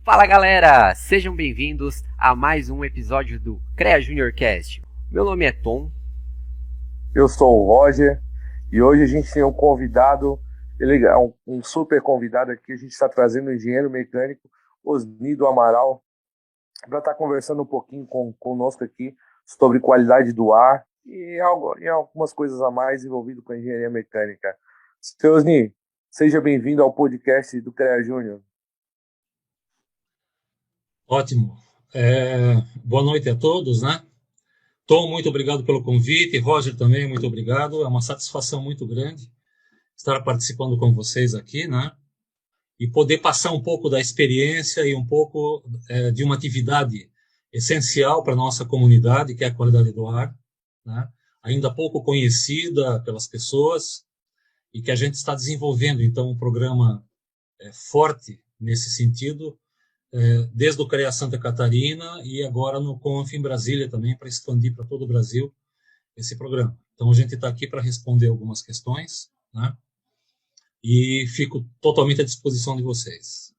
Fala galera, sejam bem-vindos a mais um episódio do CREA Junior Cast. Meu nome é Tom. Eu sou o Roger e hoje a gente tem um convidado, ele é um super convidado aqui. A gente está trazendo o engenheiro mecânico Osni do Amaral para estar conversando um pouquinho conosco aqui sobre qualidade do ar e algumas coisas a mais envolvido com a engenharia mecânica. Seu Osni, seja bem-vindo ao podcast do CREA Júnior. Ótimo. Boa noite a todos, né? Tom, muito obrigado pelo convite. Roger também, muito obrigado. É uma satisfação muito grande estar participando com vocês aqui, né? E poder passar um pouco da experiência e um pouco de uma atividade essencial para a nossa comunidade, que é a qualidade do ar, né? Ainda pouco conhecida pelas pessoas e que a gente está desenvolvendo, então, um programa forte nesse sentido, desde o CREA Santa Catarina e agora no CONF em Brasília também, para expandir para todo o Brasil esse programa. Então, a gente está aqui para responder algumas questões, né? E fico totalmente à disposição de vocês.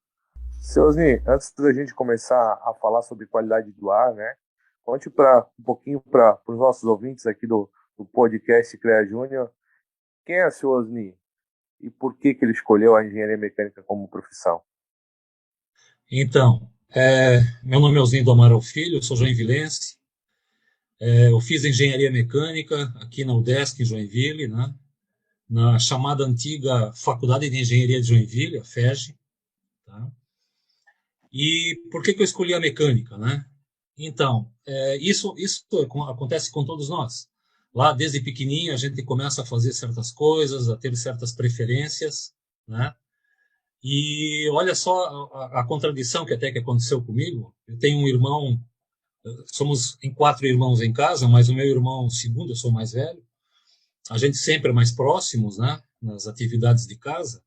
Seu Osni, antes da gente começar a falar sobre qualidade do ar, né? Conte um pouquinho para os nossos ouvintes aqui do podcast CREA Júnior, quem é o seu Osni e por que ele escolheu a engenharia mecânica como profissão? Então, meu nome é Osni do Amaral Filho, eu sou joinvilense. Eu fiz engenharia mecânica aqui na UDESC, em Joinville, né? Na chamada antiga Faculdade de Engenharia de Joinville, a FEG. Tá? E por que eu escolhi a mecânica, né? Então, isso acontece com todos nós. Lá, desde pequenininho, a gente começa a fazer certas coisas, a ter certas preferências, né? E olha só a contradição que aconteceu comigo. Eu tenho um irmão, somos em 4 irmãos em casa, mas o meu irmão segundo, eu sou mais velho. A gente sempre é mais próximos, né? Nas atividades de casa.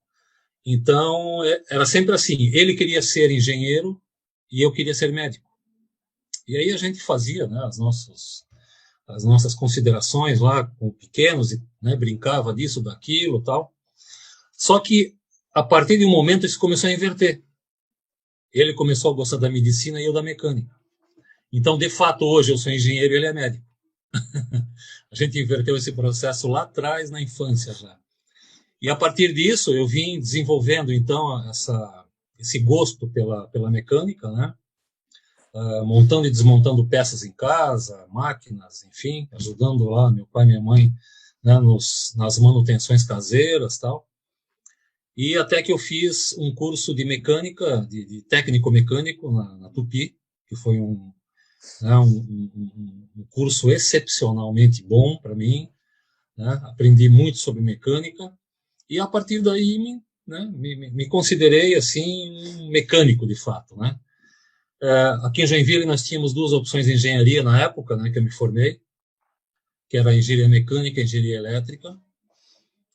Então, era sempre assim. Ele queria ser engenheiro e eu queria ser médico. E aí a gente fazia, né, as nossas considerações lá com pequenos, e, né, brincava disso, daquilo, tal. Só que a partir de um momento isso começou a inverter. Ele começou a gostar da medicina e eu da mecânica. Então, de fato, hoje eu sou engenheiro e ele é médico. A gente inverteu esse processo lá atrás, na infância já. E a partir disso eu vim desenvolvendo então esse gosto pela mecânica, né? Montando e desmontando peças em casa, máquinas, enfim, ajudando lá meu pai e minha mãe, né, nas manutenções caseiras, tal. E até que eu fiz um curso de mecânica, de técnico mecânico na Tupi, que foi um curso excepcionalmente bom para mim, né? Aprendi muito sobre mecânica e a partir daí me considerei assim um mecânico de fato, né? Aqui em Joinville nós tínhamos 2 opções de engenharia na época, né, que eu me formei, que era a engenharia mecânica e a engenharia elétrica,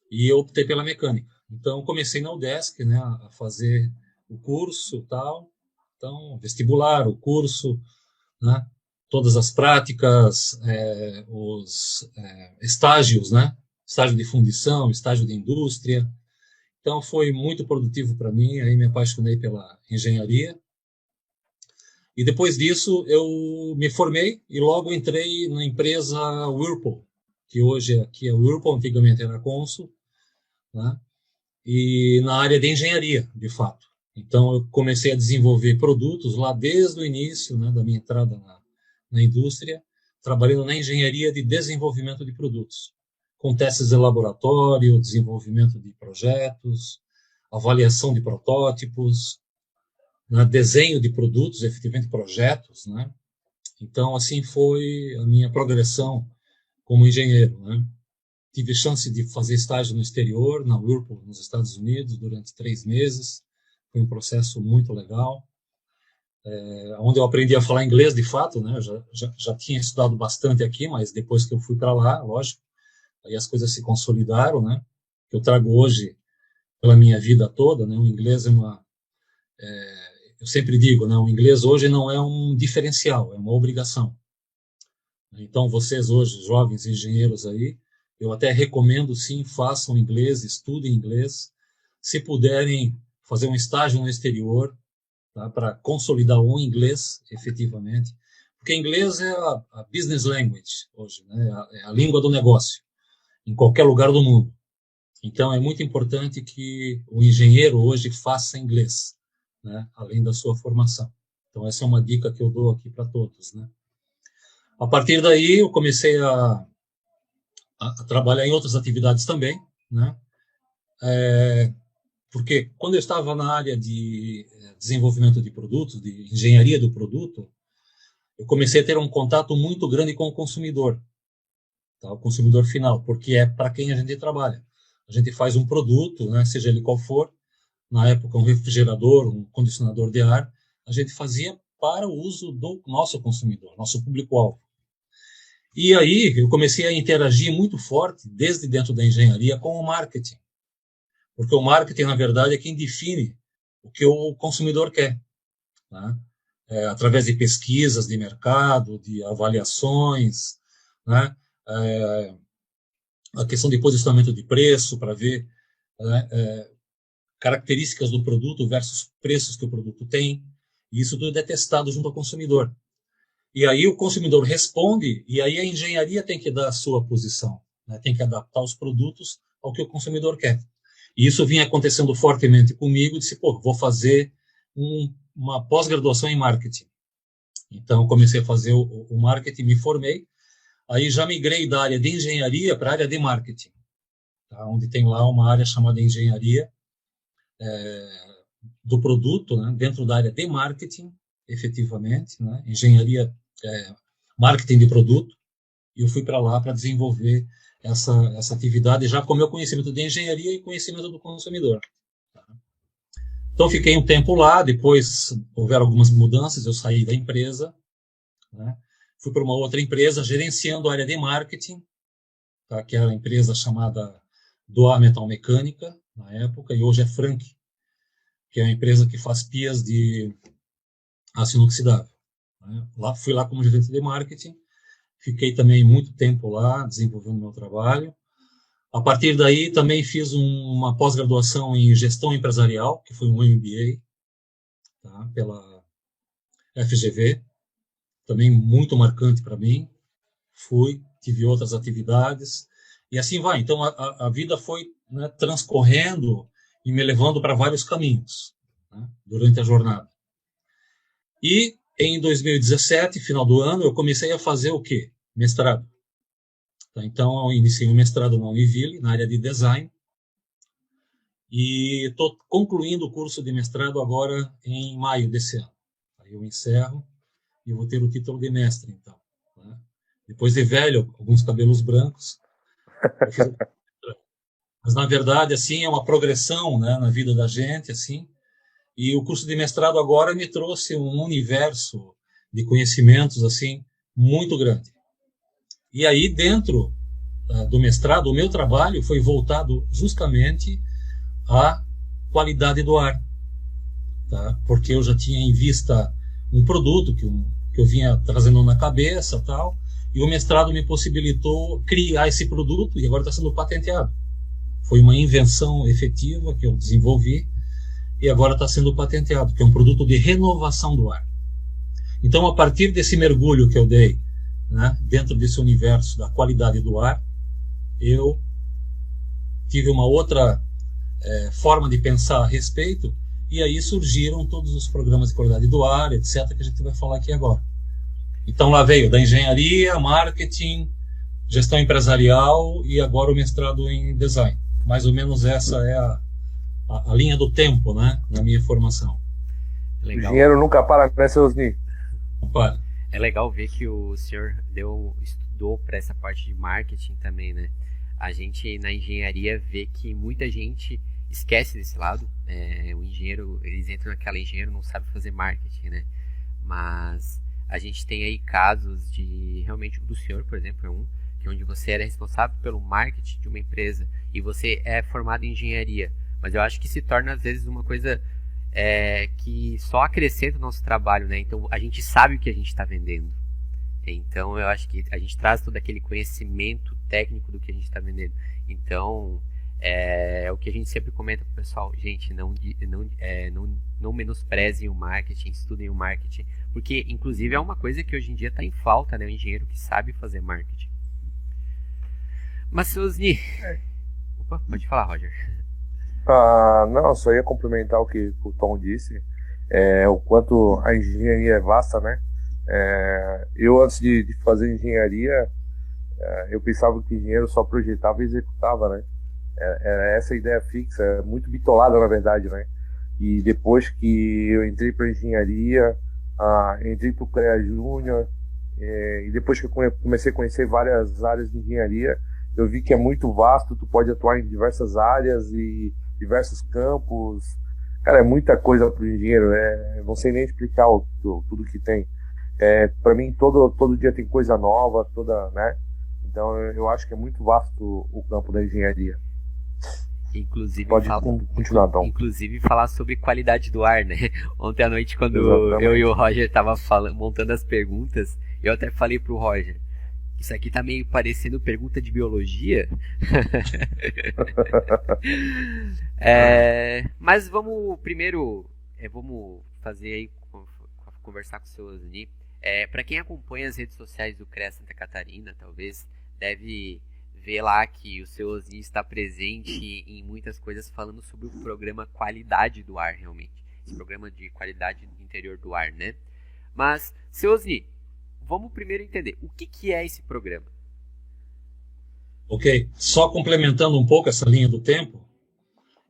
e eu optei pela mecânica. Então comecei na UDESC, né, a fazer o curso, tal. Então vestibular, o curso, né, todas as práticas, os estágios, né, estágio de fundição, estágio de indústria. Então foi muito produtivo para mim, aí me apaixonei pela engenharia. E depois disso eu me formei e logo entrei na empresa Whirlpool, que hoje aqui é Whirlpool, antigamente era Consul, né? E na área de engenharia, de fato. Então eu comecei a desenvolver produtos lá desde o início, né, da minha entrada na indústria, trabalhando na engenharia de desenvolvimento de produtos, com testes de laboratório, desenvolvimento de projetos, avaliação de protótipos, né, desenho de produtos, efetivamente projetos, né? Então, assim foi a minha progressão como engenheiro, né? Tive chance de fazer estágio no exterior, na Whirlpool, nos Estados Unidos, durante 3 meses. Foi um processo muito legal, onde eu aprendi a falar inglês de fato, né? Já tinha estudado bastante aqui, mas depois que eu fui para lá, lógico, aí as coisas se consolidaram, né? Eu trago hoje pela minha vida toda, né? O inglês eu sempre digo, né, o inglês hoje não é um diferencial, é uma obrigação. Então, vocês hoje, jovens engenheiros aí, eu até recomendo, sim, façam inglês, estudem inglês. Se puderem fazer um estágio no exterior, tá? Para consolidar o inglês, efetivamente. Porque inglês é a business language hoje, né? É a língua do negócio, em qualquer lugar do mundo. Então, é muito importante que o engenheiro hoje faça inglês, né? Além da sua formação. Então, essa é uma dica que eu dou aqui para todos, né? A partir daí, eu comecei a trabalhar em outras atividades também, né? Porque quando eu estava na área de desenvolvimento de produtos, de engenharia do produto, eu comecei a ter um contato muito grande com o consumidor, tá? O consumidor final, porque é para quem a gente trabalha. A gente faz um produto, né, seja ele qual for, na época um refrigerador, um condicionador de ar, a gente fazia para o uso do nosso consumidor, nosso público-alvo. E aí eu comecei a interagir muito forte, desde dentro da engenharia, com o marketing. Porque o marketing, na verdade, é quem define o que o consumidor quer, né? Através de pesquisas de mercado, de avaliações, né? A questão de posicionamento de preço, para ver, né, características do produto versus preços que o produto tem. E isso tudo é testado junto ao consumidor. E aí o consumidor responde, e aí a engenharia tem que dar a sua posição, né? Tem que adaptar os produtos ao que o consumidor quer. E isso vinha acontecendo fortemente comigo, disse, vou fazer uma pós-graduação em marketing. Então, comecei a fazer o marketing, me formei, aí já migrei da área de engenharia para a área de marketing, tá? Onde tem lá uma área chamada engenharia do produto, né? Dentro da área de marketing, efetivamente, né? Engenharia, marketing de produto, e eu fui para lá para desenvolver essa atividade já com meu conhecimento de engenharia e conhecimento do consumidor. Então, fiquei um tempo lá, depois houveram algumas mudanças, eu saí da empresa, né? Fui para uma outra empresa gerenciando a área de marketing, tá? Que era a empresa chamada Doá Metal Mecânica, na época, e hoje é Frank, que é uma empresa que faz pias de aço inoxidável, né? Fui lá como gerente de marketing, fiquei também muito tempo lá, desenvolvendo meu trabalho. A partir daí, também fiz uma pós-graduação em gestão empresarial, que foi um MBA, tá? Pela FGV, também muito marcante para mim. Tive outras atividades, e assim vai. Então, a vida foi, né, transcorrendo e me levando para vários caminhos, né, durante a jornada. E em 2017, final do ano, eu comecei a fazer o quê? Mestrado. Então, eu iniciei um mestrado na Univille, na área de design, e estou concluindo o curso de mestrado agora em maio desse ano. Aí eu encerro e eu vou ter o título de mestre, então, né? Depois de velho, alguns cabelos brancos, eu fiz o... Mas, na verdade, assim, é uma progressão, né, na vida da gente, assim, e o curso de mestrado agora me trouxe um universo de conhecimentos, assim, muito grande. E aí, dentro do mestrado, o meu trabalho foi voltado justamente à qualidade do ar, tá? Porque eu já tinha em vista um produto que eu vinha trazendo na cabeça, tal, e o mestrado me possibilitou criar esse produto e agora está sendo patenteado. Foi uma invenção efetiva que eu desenvolvi e agora está sendo patenteado, que é um produto de renovação do ar. Então, a partir desse mergulho que eu dei, né, dentro desse universo da qualidade do ar, eu tive uma outra forma de pensar a respeito, e aí surgiram todos os programas de qualidade do ar, etc., que a gente vai falar aqui agora. Então, lá veio da engenharia, marketing, gestão empresarial e agora o mestrado em design. Mais ou menos essa é a linha do tempo, né, na minha formação. Legal. O dinheiro nunca para, né, seu Osni? Não para. É legal ver que o senhor estudou para essa parte de marketing também, né? A gente na engenharia vê que muita gente esquece desse lado. O engenheiro, eles entram naquela engenheiro não sabe fazer marketing, né? Mas a gente tem aí casos de, realmente, o do senhor, por exemplo, é um, que onde você era responsável pelo marketing de uma empresa e você é formado em engenharia. Mas eu acho que se torna, às vezes, uma coisa que só acrescenta o nosso trabalho, né? Então, a gente sabe o que a gente está vendendo. Então, eu acho que a gente traz todo aquele conhecimento técnico do que a gente está vendendo. Então, É o que a gente sempre comenta pro pessoal, gente, não menosprezem o marketing, estudem o marketing, porque inclusive é uma coisa que hoje em dia está em falta, né? O engenheiro que sabe fazer marketing. Mas, Susni... Opa, pode falar, Roger. Não, só ia complementar o que o Tom disse, o quanto a engenharia é vasta, né? Eu, antes de fazer engenharia, eu pensava que o engenheiro só projetava e executava, né? Era essa a ideia fixa, muito bitolada, na verdade, né? E depois que eu entrei para engenharia, entrei para o CREA Júnior, e depois que eu comecei a conhecer várias áreas de engenharia, eu vi que é muito vasto, tu pode atuar em diversas áreas e diversos campos. Cara, é muita coisa para o engenheiro, não sei nem explicar tudo que tem. Para mim, todo dia tem coisa nova, né? Então, eu acho que é muito vasto o campo da engenharia. Inclusive, pode continuar, Tom. Inclusive, falar sobre qualidade do ar, né? Ontem à noite, quando eu e o Roger tava montando as perguntas, eu até falei pro Roger, isso aqui tá meio parecendo pergunta de biologia. Mas vamos primeiro, vamos fazer aí, conversar com o seu Osni. Para quem acompanha as redes sociais do CREA Santa Catarina, talvez deve ver lá que o seu Osni está presente em muitas coisas falando sobre o programa Qualidade do Ar, realmente. Esse programa de qualidade interior do ar, né? Mas, seu Osni, vamos primeiro entender o que é esse programa. Ok, só complementando um pouco essa linha do tempo,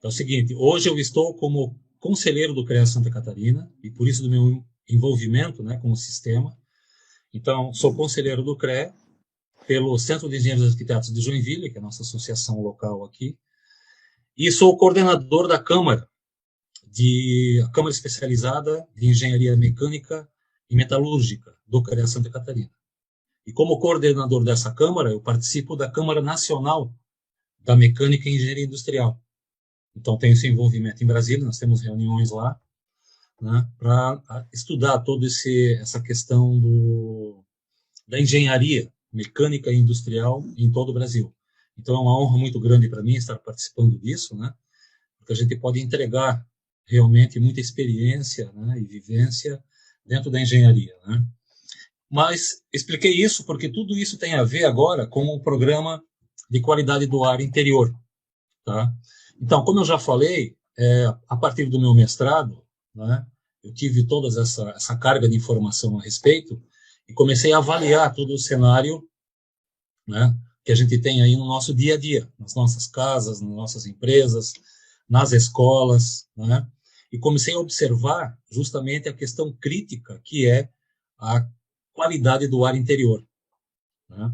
é o seguinte, hoje eu estou como conselheiro do CREA Santa Catarina, e por isso do meu envolvimento, né, com o sistema. Então, sou conselheiro do CREA, pelo Centro de Engenheiros e Arquitetos de Joinville, que é a nossa associação local aqui, e sou coordenador da Câmara Especializada de Engenharia Mecânica e Metalúrgica do CREA Santa Catarina. E como coordenador dessa Câmara, eu participo da Câmara Nacional da Mecânica e Engenharia Industrial. Então, tenho esse envolvimento em Brasília, nós temos reuniões lá, né, para estudar toda essa questão da engenharia mecânica e industrial em todo o Brasil. Então, é uma honra muito grande para mim estar participando disso, né, porque a gente pode entregar realmente muita experiência, né, e vivência dentro da engenharia, né. Mas expliquei isso porque tudo isso tem a ver agora com o programa de qualidade do ar interior, tá? Então, como eu já falei, a partir do meu mestrado, né, eu tive toda essa carga de informação a respeito e comecei a avaliar todo o cenário, né, que a gente tem aí no nosso dia a dia, nas nossas casas, nas nossas empresas, nas escolas, né, e comecei a observar justamente a questão crítica que é a qualidade do ar interior, né.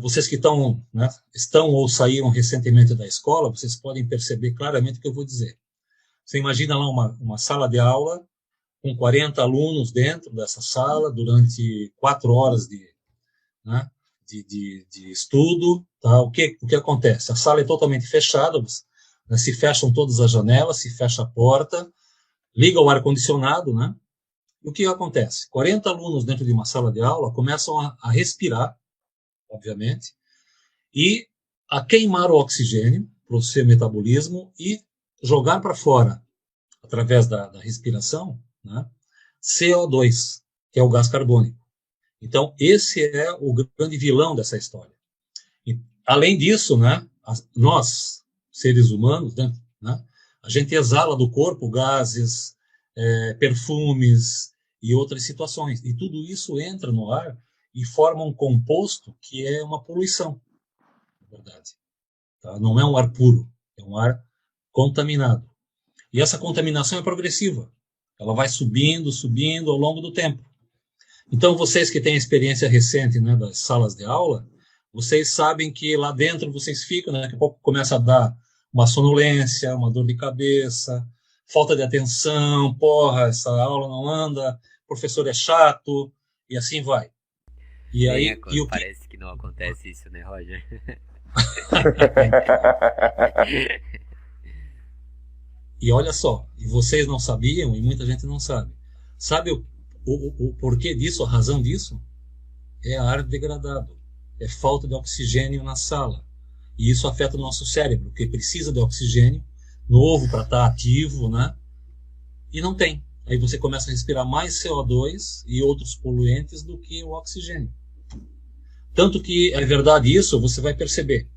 Vocês que estão ou saíram recentemente da escola, vocês podem perceber claramente o que eu vou dizer. Você imagina lá uma sala de aula com 40 alunos dentro dessa sala durante 4 horas de estudo. Tá? O que acontece? A sala é totalmente fechada, né? Se fecham todas as janelas, se fecha a porta, liga o ar-condicionado, né? E o que acontece? 40 alunos dentro de uma sala de aula começam a respirar, obviamente, e a queimar o oxigênio para o seu metabolismo e jogar para fora, através da respiração, né, CO2, que é o gás carbônico. Então, esse é o grande vilão dessa história. E, além disso, né, nós, seres humanos, né, a gente exala do corpo gases, perfumes e outras situações. E tudo isso entra no ar e forma um composto que é uma poluição, na verdade. Tá? Não é um ar puro, é um ar contaminado. E essa contaminação é progressiva. Ela vai subindo ao longo do tempo. Então, vocês que têm experiência recente, né, das salas de aula, vocês sabem que lá dentro vocês ficam, né, daqui a pouco começa a dar uma sonolência, uma dor de cabeça, falta de atenção, essa aula não anda, o professor é chato, e assim vai. E aí, parece que não acontece isso, né, Roger? E olha só, e vocês não sabiam, e muita gente não sabe. Sabe o porquê disso, a razão disso? É ar degradado, é falta de oxigênio na sala. E isso afeta o nosso cérebro, que precisa de oxigênio novo para estar ativo, né? E não tem. Aí você começa a respirar mais CO2 e outros poluentes do que o oxigênio. Tanto que é verdade isso, você vai perceber.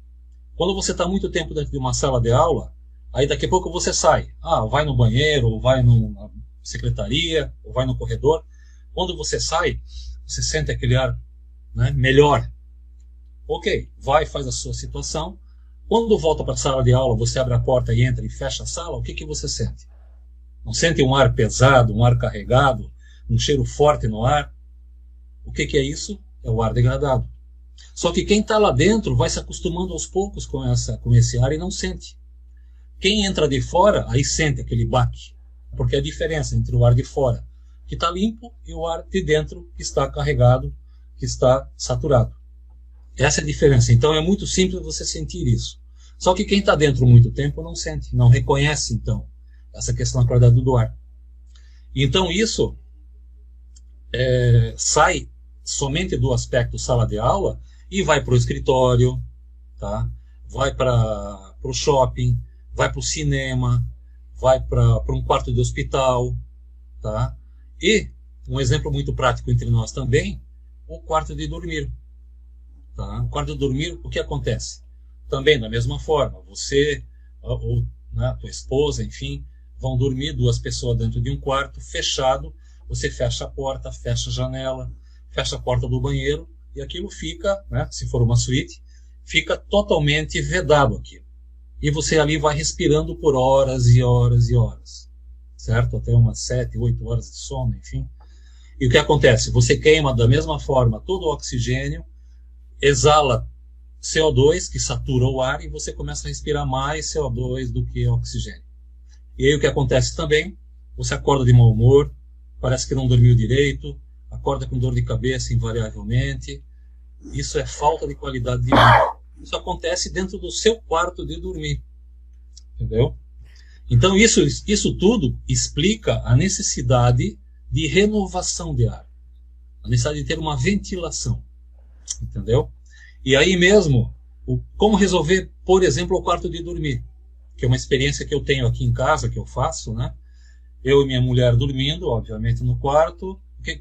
Quando você está muito tempo dentro de uma sala de aula, aí daqui a pouco você sai. Vai no banheiro, ou vai na secretaria, ou vai no corredor. Quando você sai, você sente aquele ar, né, melhor. Ok, vai, faz a sua situação. Quando volta para a sala de aula, você abre a porta e entra e fecha a sala, o que você sente? Não sente um ar pesado, um ar carregado, um cheiro forte no ar? O que é isso? É o ar degradado. Só que quem está lá dentro vai se acostumando aos poucos com esse ar e não sente. Quem entra de fora, aí sente aquele baque. Porque é a diferença entre o ar de fora, que está limpo, e o ar de dentro, que está carregado, que está saturado. Essa é a diferença. Então é muito simples você sentir isso. Só que quem está dentro muito tempo não sente, não reconhece, então, essa questão da qualidade do ar. Então isso sai somente do aspecto sala de aula e vai para o escritório, tá? Vai para o shopping, vai para o cinema, vai para um quarto de hospital, tá? E um exemplo muito prático entre nós também, o quarto de dormir. Tá? O quarto de dormir, o que acontece? Também da mesma forma, você ou né, tua esposa, enfim, vão dormir 2 pessoas dentro de um quarto fechado, você fecha a porta, fecha a janela, fecha a porta do banheiro, e aquilo fica, né, se for uma suíte, fica totalmente vedado aqui. E você ali vai respirando por horas e horas e horas, certo? Até umas 7, 8 horas de sono, enfim. E o que acontece? Você queima da mesma forma todo o oxigênio, exala CO2, que satura o ar, e você começa a respirar mais CO2 do que oxigênio. E aí o que acontece também? Você acorda de mau humor, parece que não dormiu direito, acorda com dor de cabeça invariavelmente. Isso é falta de qualidade de vida. Isso acontece dentro do seu quarto de dormir. Entendeu? Então isso tudo explica a necessidade de renovação de ar. A necessidade de ter uma ventilação. Entendeu? E aí mesmo, como resolver, por exemplo, o quarto de dormir? Que é uma experiência que eu tenho aqui em casa, que eu faço, né? Eu e minha mulher dormindo, obviamente, no quarto.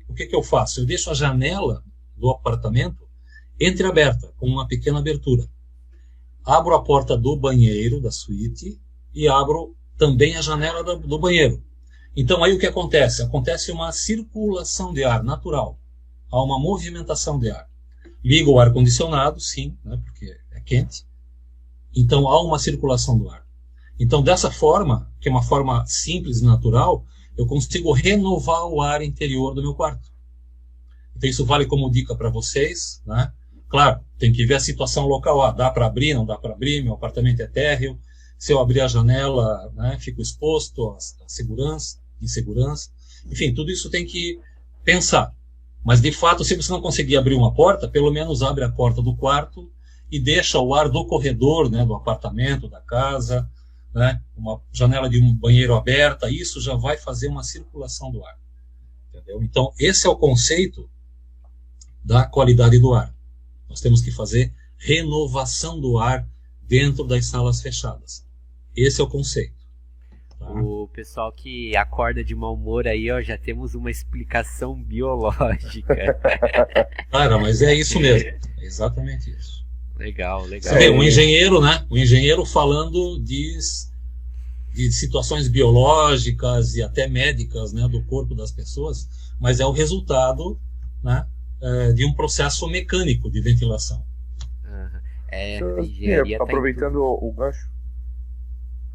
O que eu faço? Eu deixo a janela do apartamento entreaberta, com uma pequena abertura. Abro a porta do banheiro, da suíte, e abro também a janela do banheiro. Então aí o que acontece? Acontece uma circulação de ar natural. Há uma movimentação de ar. Liga o ar-condicionado, sim, né, porque é quente. Então há uma circulação do ar. Então dessa forma, que é uma forma simples e natural, eu consigo renovar o ar interior do meu quarto. Então isso vale como dica para vocês, né? Claro, tem que ver a situação local. Dá para abrir, não dá para abrir, meu apartamento é térreo. Se eu abrir a janela, né, fico exposto à insegurança. Enfim, tudo isso tem que pensar. Mas, de fato, se você não conseguir abrir uma porta, pelo menos abre a porta do quarto e deixa o ar do corredor, né, do apartamento, da casa, né, uma janela de um banheiro aberta, isso já vai fazer uma circulação do ar. Entendeu? Então, esse é o conceito da qualidade do ar. Nós temos que fazer renovação do ar dentro das salas fechadas. Esse é o conceito. Tá? O pessoal que acorda de mau humor aí, ó, já temos uma explicação biológica. Cara, mas é isso mesmo. É exatamente isso. Legal. Você vê, um engenheiro, né? Um engenheiro falando de situações biológicas e até médicas, né, do corpo das pessoas, mas é o resultado, né, de um processo mecânico de ventilação. Engenharia aproveitando o gancho.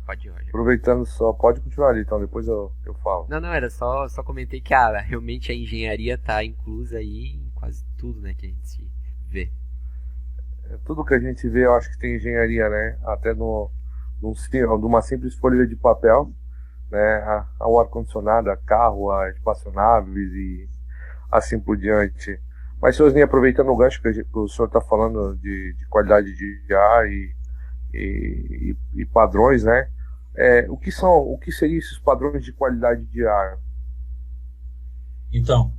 Pode ir, Roger. Aproveitando só, pode continuar ali, então depois eu falo. Não, era só comentei que realmente a engenharia está inclusa aí em quase tudo, né, que a gente vê. Tudo que a gente vê, eu acho que tem engenharia, né? Até numa simples folha de papel, né? Ao ar-condicionado, a carro, a espaçonaves e assim por diante. Mas, senhorzinho, aproveitando o gancho que o senhor está falando de qualidade de ar e padrões, né? O que seriam esses padrões de qualidade de ar? Então,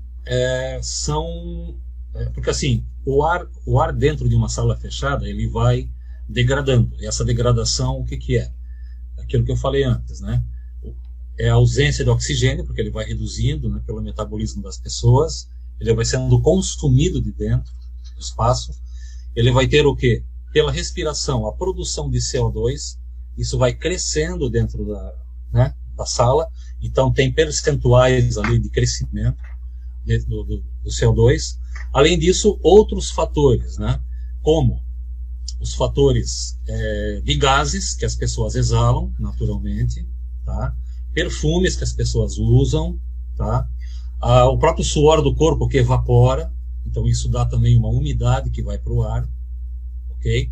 porque assim, o ar dentro de uma sala fechada, ele vai degradando. E essa degradação, o que que é? Aquilo que eu falei antes, né? É a ausência de oxigênio, porque ele vai reduzindo, né, pelo metabolismo das pessoas, ele vai sendo consumido de dentro do espaço, ele vai ter o quê? Pela respiração, a produção de CO2, isso vai crescendo dentro da sala, então tem percentuais ali de crescimento dentro do CO2. Além disso, outros fatores, né, como os fatores de gases que as pessoas exalam naturalmente, tá? Perfumes que as pessoas usam, tá? O próprio suor do corpo que evapora, então isso dá também uma umidade que vai para o ar, ok?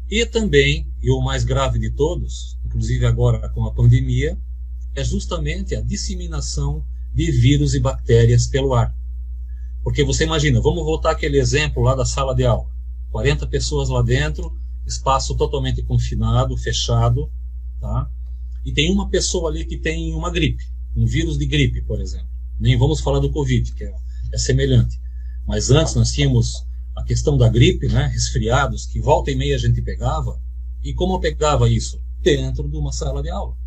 E também, e o mais grave de todos, inclusive agora com a pandemia, é justamente a disseminação de vírus e bactérias pelo ar. Porque você imagina, vamos voltar àquele exemplo lá da sala de aula, 40 pessoas lá dentro, espaço totalmente confinado, fechado, tá? E tem uma pessoa ali que tem uma gripe, um vírus de gripe, por exemplo. Nem vamos falar do Covid, que é semelhante. Mas antes nós tínhamos a questão da gripe, né, resfriados, que volta e meia a gente pegava. E como eu pegava isso? Dentro de uma sala de aula,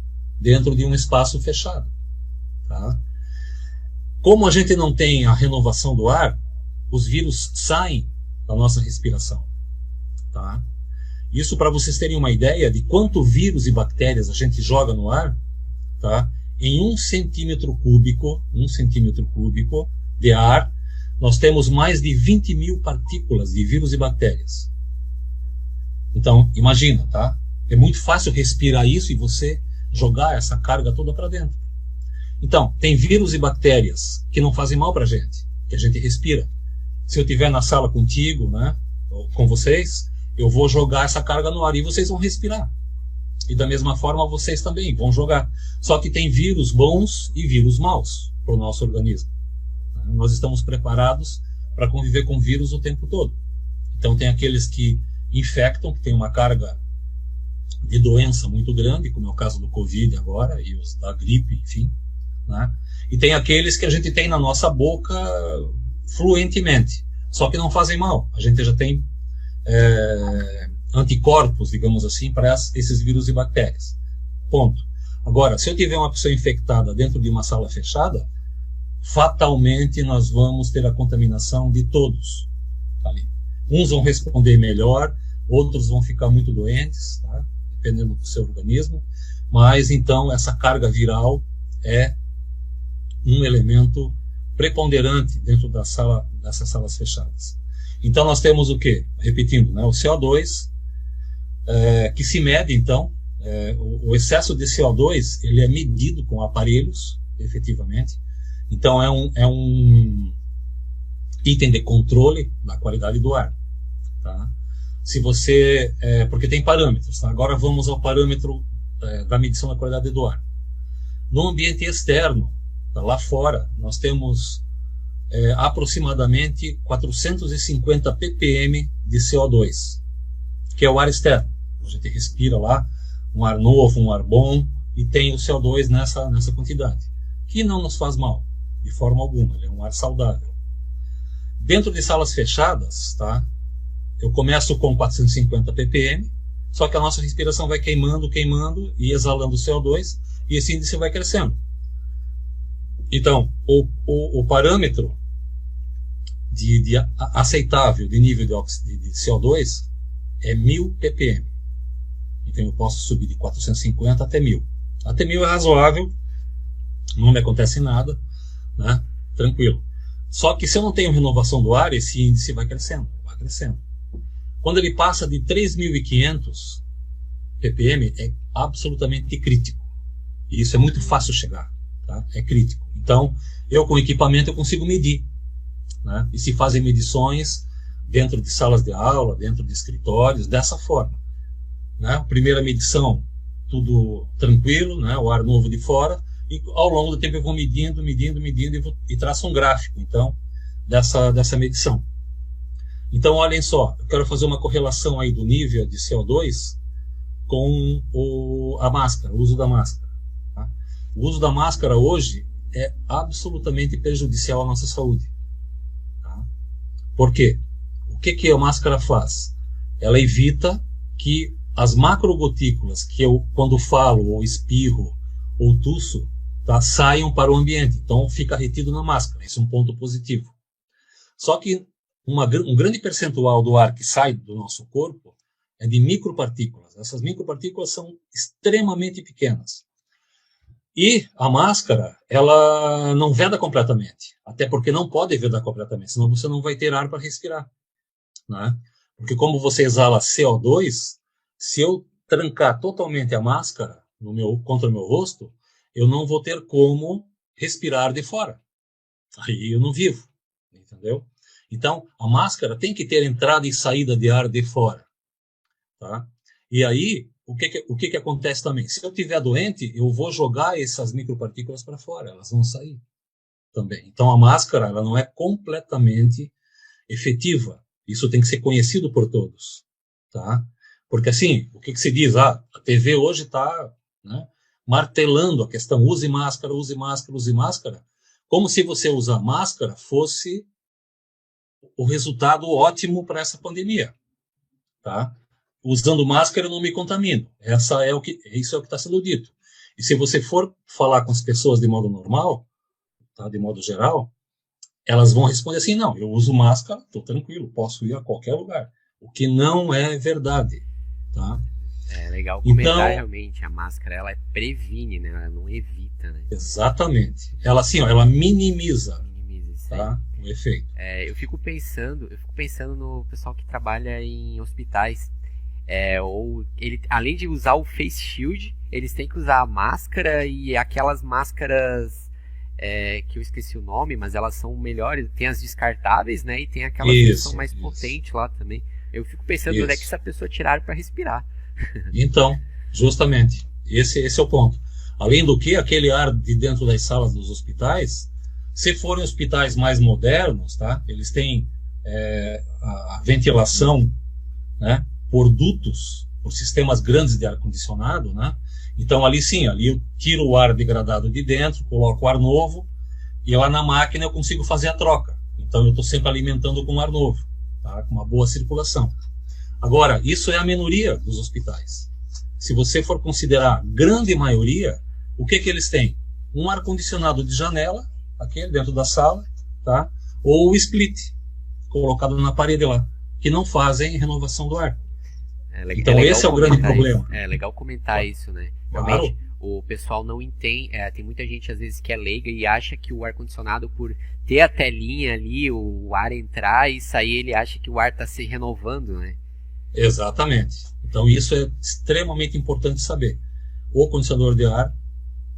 dentro de um espaço fechado. Tá? Como a gente não tem a renovação do ar, os vírus saem da nossa respiração. Tá? Isso para vocês terem uma ideia de quanto vírus e bactérias a gente joga no ar, tá? Em 1 centímetro cúbico de ar, nós temos mais de 20 mil partículas de vírus e bactérias. Então, imagina, tá? É muito fácil respirar isso e você jogar essa carga toda para dentro. Então, tem vírus e bactérias que não fazem mal para a gente, que a gente respira. Se eu estiver na sala contigo, né, ou com vocês, eu vou jogar essa carga no ar e vocês vão respirar. E da mesma forma vocês também vão jogar. Só que tem vírus bons e vírus maus para o nosso organismo. Nós estamos preparados para conviver com vírus o tempo todo. Então tem aqueles que infectam, que tem uma carga de doença muito grande, como é o caso do Covid agora, e os da gripe, enfim. Né? E tem aqueles que a gente tem na nossa boca fluentemente, só que não fazem mal. A gente já tem anticorpos, digamos assim, para esses vírus e bactérias. Ponto. Agora, se eu tiver uma pessoa infectada dentro de uma sala fechada, fatalmente nós vamos ter a contaminação de todos ali. Uns vão responder melhor, outros vão ficar muito doentes, tá? Dependendo do seu organismo, mas então essa carga viral é um elemento preponderante dentro dessas salas fechadas. Então nós temos o quê? Repetindo, né? O CO2, que se mede então, o excesso de CO2 ele é medido com aparelhos, efetivamente. Então é um item de controle da qualidade do ar. Tá? Se você, porque tem parâmetros. Tá? Agora vamos ao parâmetro da medição da qualidade do ar. No ambiente externo, tá? Lá fora, nós temos aproximadamente 450 ppm de CO2, que é o ar externo. A gente respira lá um ar novo, um ar bom, e tem o CO2 nessa quantidade, que não nos faz mal, de forma alguma, ele é um ar saudável. Dentro de salas fechadas, tá? Eu começo com 450 ppm, só que a nossa respiração vai queimando e exalando CO2, e esse índice vai crescendo. Então, o parâmetro de aceitável de nível de CO2 é 1000 ppm. Então eu posso subir de 450 até 1000. Até 1000 é razoável, não me acontece nada, né? Tranquilo. Só que se eu não tenho renovação do ar, esse índice vai crescendo, vai crescendo. Quando ele passa de 3.500 ppm, é absolutamente crítico. E isso é muito fácil chegar, tá? É crítico. Então, eu com equipamento eu consigo medir, né? E se fazem medições dentro de salas de aula, dentro de escritórios, dessa forma. Né? Primeira medição, tudo tranquilo, né? O ar novo de fora, e ao longo do tempo eu vou medindo e traço um gráfico, então, dessa medição. Então, olhem só, eu quero fazer uma correlação aí do nível de CO2 com a máscara, o uso da máscara. Tá? O uso da máscara hoje é absolutamente prejudicial à nossa saúde. Tá? Por quê? O que a máscara faz? Ela evita que as macrogotículas que eu, quando falo, ou espirro, ou tuço, tá, saiam para o ambiente. Então, fica retido na máscara. Isso é um ponto positivo. Só que um grande percentual do ar que sai do nosso corpo é de micropartículas. Essas micropartículas são extremamente pequenas. E a máscara, ela não veda completamente. Até porque não pode vedar completamente, senão você não vai ter ar para respirar, né? Porque como você exala CO2, se eu trancar totalmente a máscara contra o meu rosto, eu não vou ter como respirar de fora. Aí eu não vivo, entendeu? Então, a máscara tem que ter entrada e saída de ar de fora, tá? E aí, o que acontece também? Se eu estiver doente, eu vou jogar essas micropartículas para fora, elas vão sair também. Então, a máscara, ela não é completamente efetiva. Isso tem que ser conhecido por todos, tá? Porque assim, o que se diz? A TV hoje está, né, martelando a questão, use máscara, use máscara, use máscara, como se você usar máscara fosse o resultado ótimo para essa pandemia, tá? Usando máscara eu não me contamino. Isso é o que está sendo dito. E se você for falar com as pessoas de modo normal, tá, de modo geral, elas vão responder assim, não, eu uso máscara, estou tranquilo, posso ir a qualquer lugar. O que não é verdade, tá? É legal comentar, então, realmente, a máscara, ela previne, né? Ela não evita, né? Exatamente. Ela, assim, ó, ela minimiza, Minimiza, tá, o efeito. eu fico pensando no pessoal que trabalha em hospitais. Além de usar o face shield, eles têm que usar a máscara e aquelas máscaras que eu esqueci o nome, mas elas são melhores. Tem as descartáveis, né? E tem aquelas que são mais potentes lá também. Eu fico pensando onde é que essa pessoa tiraram para respirar. Então, justamente, esse é o ponto. Além do que, aquele ar de dentro das salas dos hospitais, se forem hospitais mais modernos, tá? Eles têm a ventilação, né, por dutos, por sistemas grandes de ar-condicionado, né? Então ali sim, ali eu tiro o ar degradado de dentro, coloco o ar novo, e lá na máquina eu consigo fazer a troca. Então eu estou sempre alimentando com ar novo, tá? Com uma boa circulação. Agora, isso é a minoria dos hospitais. Se você for considerar a grande maioria, o que eles têm? Um ar-condicionado de janela, aquele dentro da sala, tá? Ou o split, colocado na parede lá, que não fazem renovação do ar. Então esse é o grande problema. É legal comentar isso, né? Realmente, o pessoal não entende, tem muita gente às vezes que é leiga e acha que o ar-condicionado, por ter a telinha ali, o ar entrar e sair, ele acha que o ar está se renovando, né? Exatamente. Então isso é extremamente importante saber. O condicionador de ar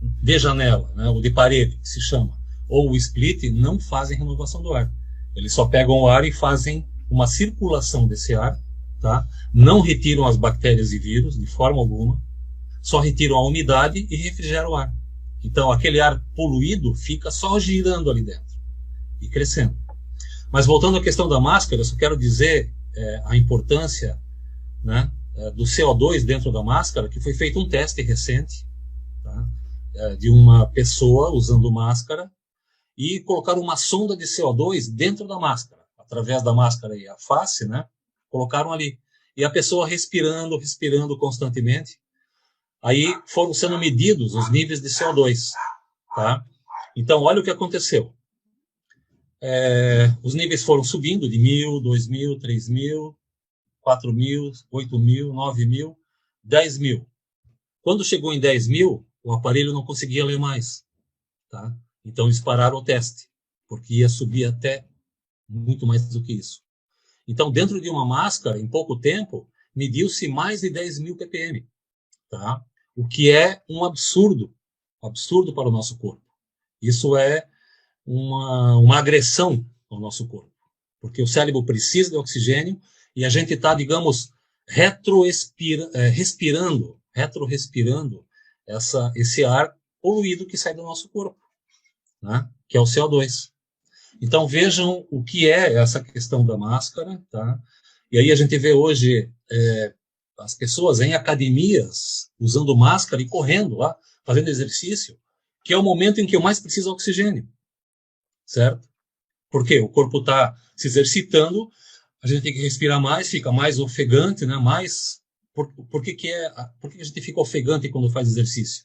de janela, né, ou de parede, que se chama, ou o split, não fazem renovação do ar. Eles só pegam o ar e fazem uma circulação desse ar, tá? Não retiram as bactérias e vírus de forma alguma, só retiram a umidade e refrigeram o ar. Então aquele ar poluído fica só girando ali dentro e crescendo. Mas voltando à questão da máscara, eu só quero dizer a importância, né, do CO2 dentro da máscara, que foi feito um teste recente, tá, de uma pessoa usando máscara, e colocaram uma sonda de CO2 dentro da máscara, através da máscara e a face, né, colocaram ali. E a pessoa respirando constantemente. Aí foram sendo medidos os níveis de CO2. Tá? Então, olha o que aconteceu. Os níveis foram subindo de 1.000, 2.000, 3.000, 4.000, 8.000, 9.000, 10.000. Quando chegou em 10.000, o aparelho não conseguia ler mais. Tá? Então, eles pararam o teste, porque ia subir até muito mais do que isso. Então, dentro de uma máscara, em pouco tempo, mediu-se mais de 10.000 ppm. Tá? O que é um absurdo para o nosso corpo. Isso é uma agressão ao nosso corpo, porque o cérebro precisa de oxigênio e a gente está, digamos, retrorespirando esse ar poluído que sai do nosso corpo, né? Que é o CO2. Então vejam o que é essa questão da máscara, tá? E aí a gente vê hoje as pessoas em academias usando máscara e correndo lá, fazendo exercício, que é o momento em que eu mais preciso de oxigênio, certo? Porque o corpo está se exercitando, a gente tem que respirar mais, fica mais ofegante, né? Mais Por que a gente fica ofegante quando faz exercício?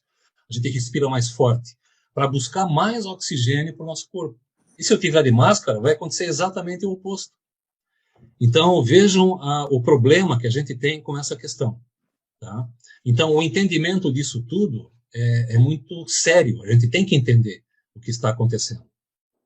A gente respira mais forte para buscar mais oxigênio para o nosso corpo. E se eu tiver de máscara, vai acontecer exatamente o oposto. Então, vejam o problema que a gente tem com essa questão. Tá? Então, o entendimento disso tudo é muito sério. A gente tem que entender o que está acontecendo.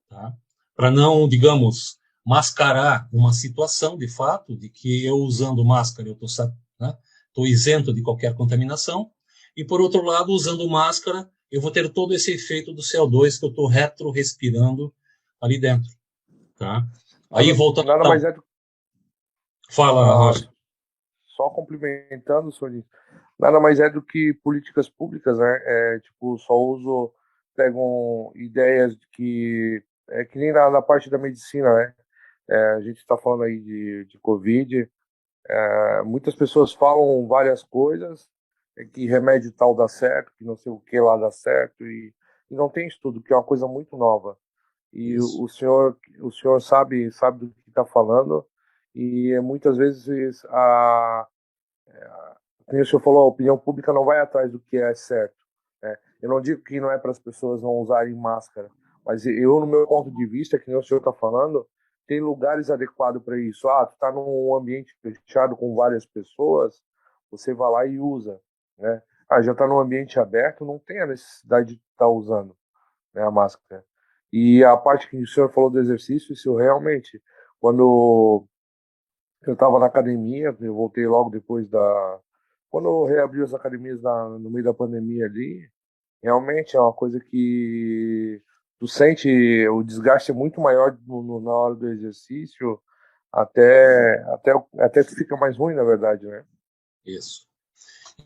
Tá? Para não, digamos, mascarar uma situação, de fato, de que eu usando máscara, eu estou isento de qualquer contaminação, e, por outro lado, usando máscara, eu vou ter todo esse efeito do CO2 que eu estou retro-respirando ali dentro. Tá? Aí, voltando... Nada mais é do... Fala, Roger. Só complementando, Soninho, nada mais é do que políticas públicas, né? Pegam ideias que nem na parte da medicina, né? A gente está falando aí de Covid, muitas pessoas falam várias coisas, que remédio tal dá certo, que não sei o que lá dá certo, e não tem estudo, que é uma coisa muito nova. E o senhor sabe do que está falando, e muitas vezes como o senhor falou, a opinião pública não vai atrás do que é certo, né? Eu não digo que não é para as pessoas não usarem máscara, mas eu, no meu ponto de vista, que nem o senhor está falando, tem lugares adequados para isso. Tu está num ambiente fechado com várias pessoas, você vai lá e usa, né? Já está num ambiente aberto, não tem a necessidade de estar usando, né, a máscara. E a parte que o senhor falou do exercício, isso realmente, quando eu estava na academia, eu voltei logo depois quando reabriu as academias no meio da pandemia ali, realmente é uma coisa que tu sente, o desgaste é muito maior na hora do exercício, até tu fica mais ruim, na verdade, né? Isso.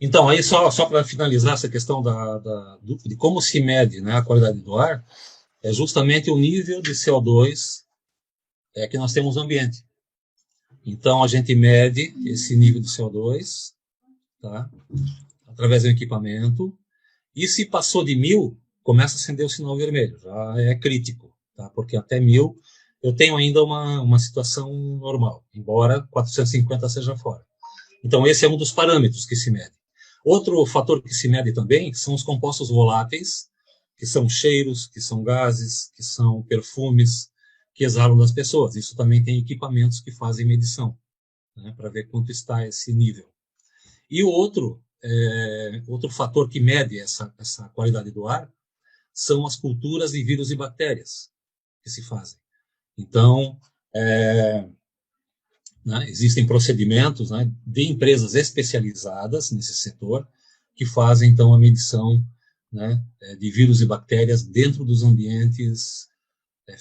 Então, aí só para finalizar essa questão de como se mede, né, a qualidade do ar, é justamente o nível de CO2 que nós temos no ambiente. Então, a gente mede esse nível de CO2, tá, através do equipamento, e se passou de 1000, começa a acender o sinal vermelho, já é crítico, tá, porque até 1000 eu tenho ainda uma situação normal, embora 450 seja fora. Então, esse é um dos parâmetros que se mede. Outro fator que se mede também são os compostos voláteis, que são cheiros, que são gases, que são perfumes, que exalam das pessoas. Isso também tem equipamentos que fazem medição, né, para ver quanto está esse nível. E o outro fator que mede essa qualidade do ar são as culturas de vírus e bactérias que se fazem. Então, né, existem procedimentos, né, de empresas especializadas nesse setor que fazem, então, a medição, né, de vírus e bactérias dentro dos ambientes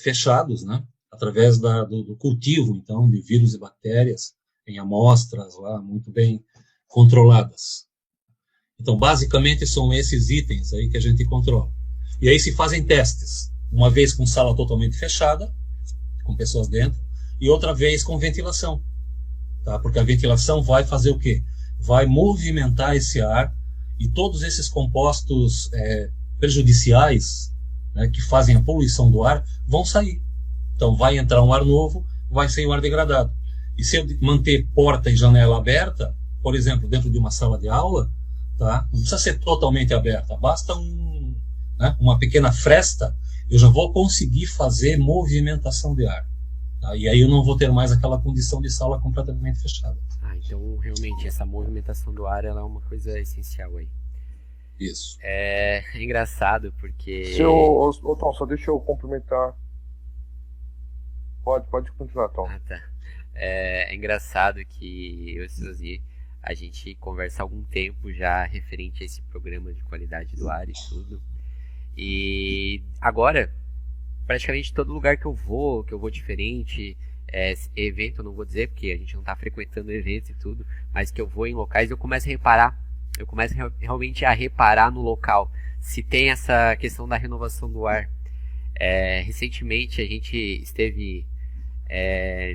fechados, né, através do cultivo, então, de vírus e bactérias em amostras lá muito bem controladas. Então, basicamente, são esses itens aí que a gente controla. E aí se fazem testes, uma vez com sala totalmente fechada, com pessoas dentro, e outra vez com ventilação, tá? Porque a ventilação vai fazer o quê? Vai movimentar esse ar e todos esses compostos prejudiciais, né, que fazem a poluição do ar, vão sair. Então vai entrar um ar novo, vai sair um ar degradado. E se eu manter porta e janela aberta, por exemplo, dentro de uma sala de aula, tá? Não precisa ser totalmente aberta, basta uma pequena fresta, eu já vou conseguir fazer movimentação de ar. Tá? E aí eu não vou ter mais aquela condição de sala completamente fechada. Então realmente essa movimentação do ar ela é uma coisa essencial aí. Isso. É engraçado porque... Tom, só deixa eu complementar. Pode continuar, Tom. Tá. É engraçado que eu e o Suzy, a gente conversa há algum tempo já referente a esse programa de qualidade do ar e tudo. E agora, praticamente todo lugar que eu vou diferente, evento eu não vou dizer, porque a gente não está frequentando eventos e tudo, mas que eu vou em locais, eu começo realmente a reparar no local, se tem essa questão da renovação do ar. Recentemente a gente esteve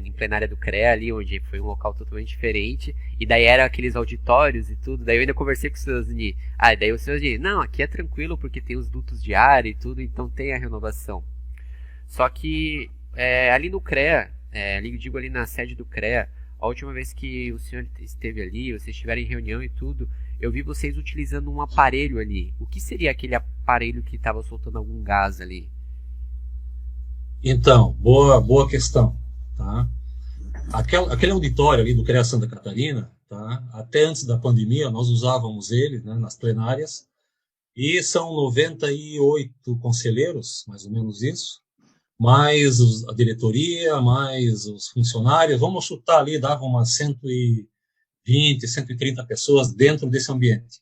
em plenária do CREA ali, onde foi um local totalmente diferente, e daí eram aqueles auditórios e tudo, daí eu ainda conversei com o Sr. Zini, daí o Sr. Zini, não, aqui é tranquilo porque tem os dutos de ar e tudo, então tem a renovação. Só que ali no CREA, ali na sede do CREA, a última vez que o senhor esteve ali, vocês estiveram em reunião e tudo, eu vi vocês utilizando um aparelho ali. O que seria aquele aparelho que estava soltando algum gás ali? Então, boa questão, tá? Aquele auditório ali do CREA Santa Catarina, tá? Até antes da pandemia, nós usávamos ele, né, nas plenárias, e são 98 conselheiros, mais ou menos isso, mais a diretoria, mais os funcionários, vamos chutar ali, dava umas 120, 130 pessoas dentro desse ambiente.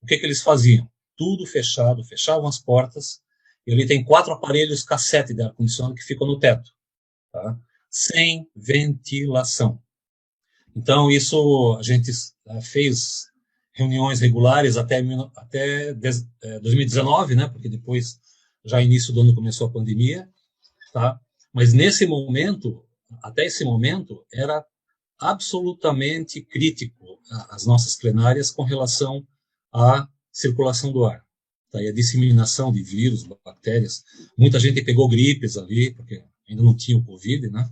O que eles faziam? Tudo fechado, fechavam as portas, e ali tem 4 aparelhos cassete de ar-condicionado que ficam no teto, tá? Sem ventilação. Então, isso a gente fez reuniões regulares até 2019, né? Porque depois, já início do ano, começou a pandemia, tá? Mas nesse momento, até esse momento, era absolutamente crítico as nossas plenárias com relação à circulação do ar, tá? E a disseminação de vírus, bactérias. Muita gente pegou gripes ali, porque ainda não tinha o Covid, né?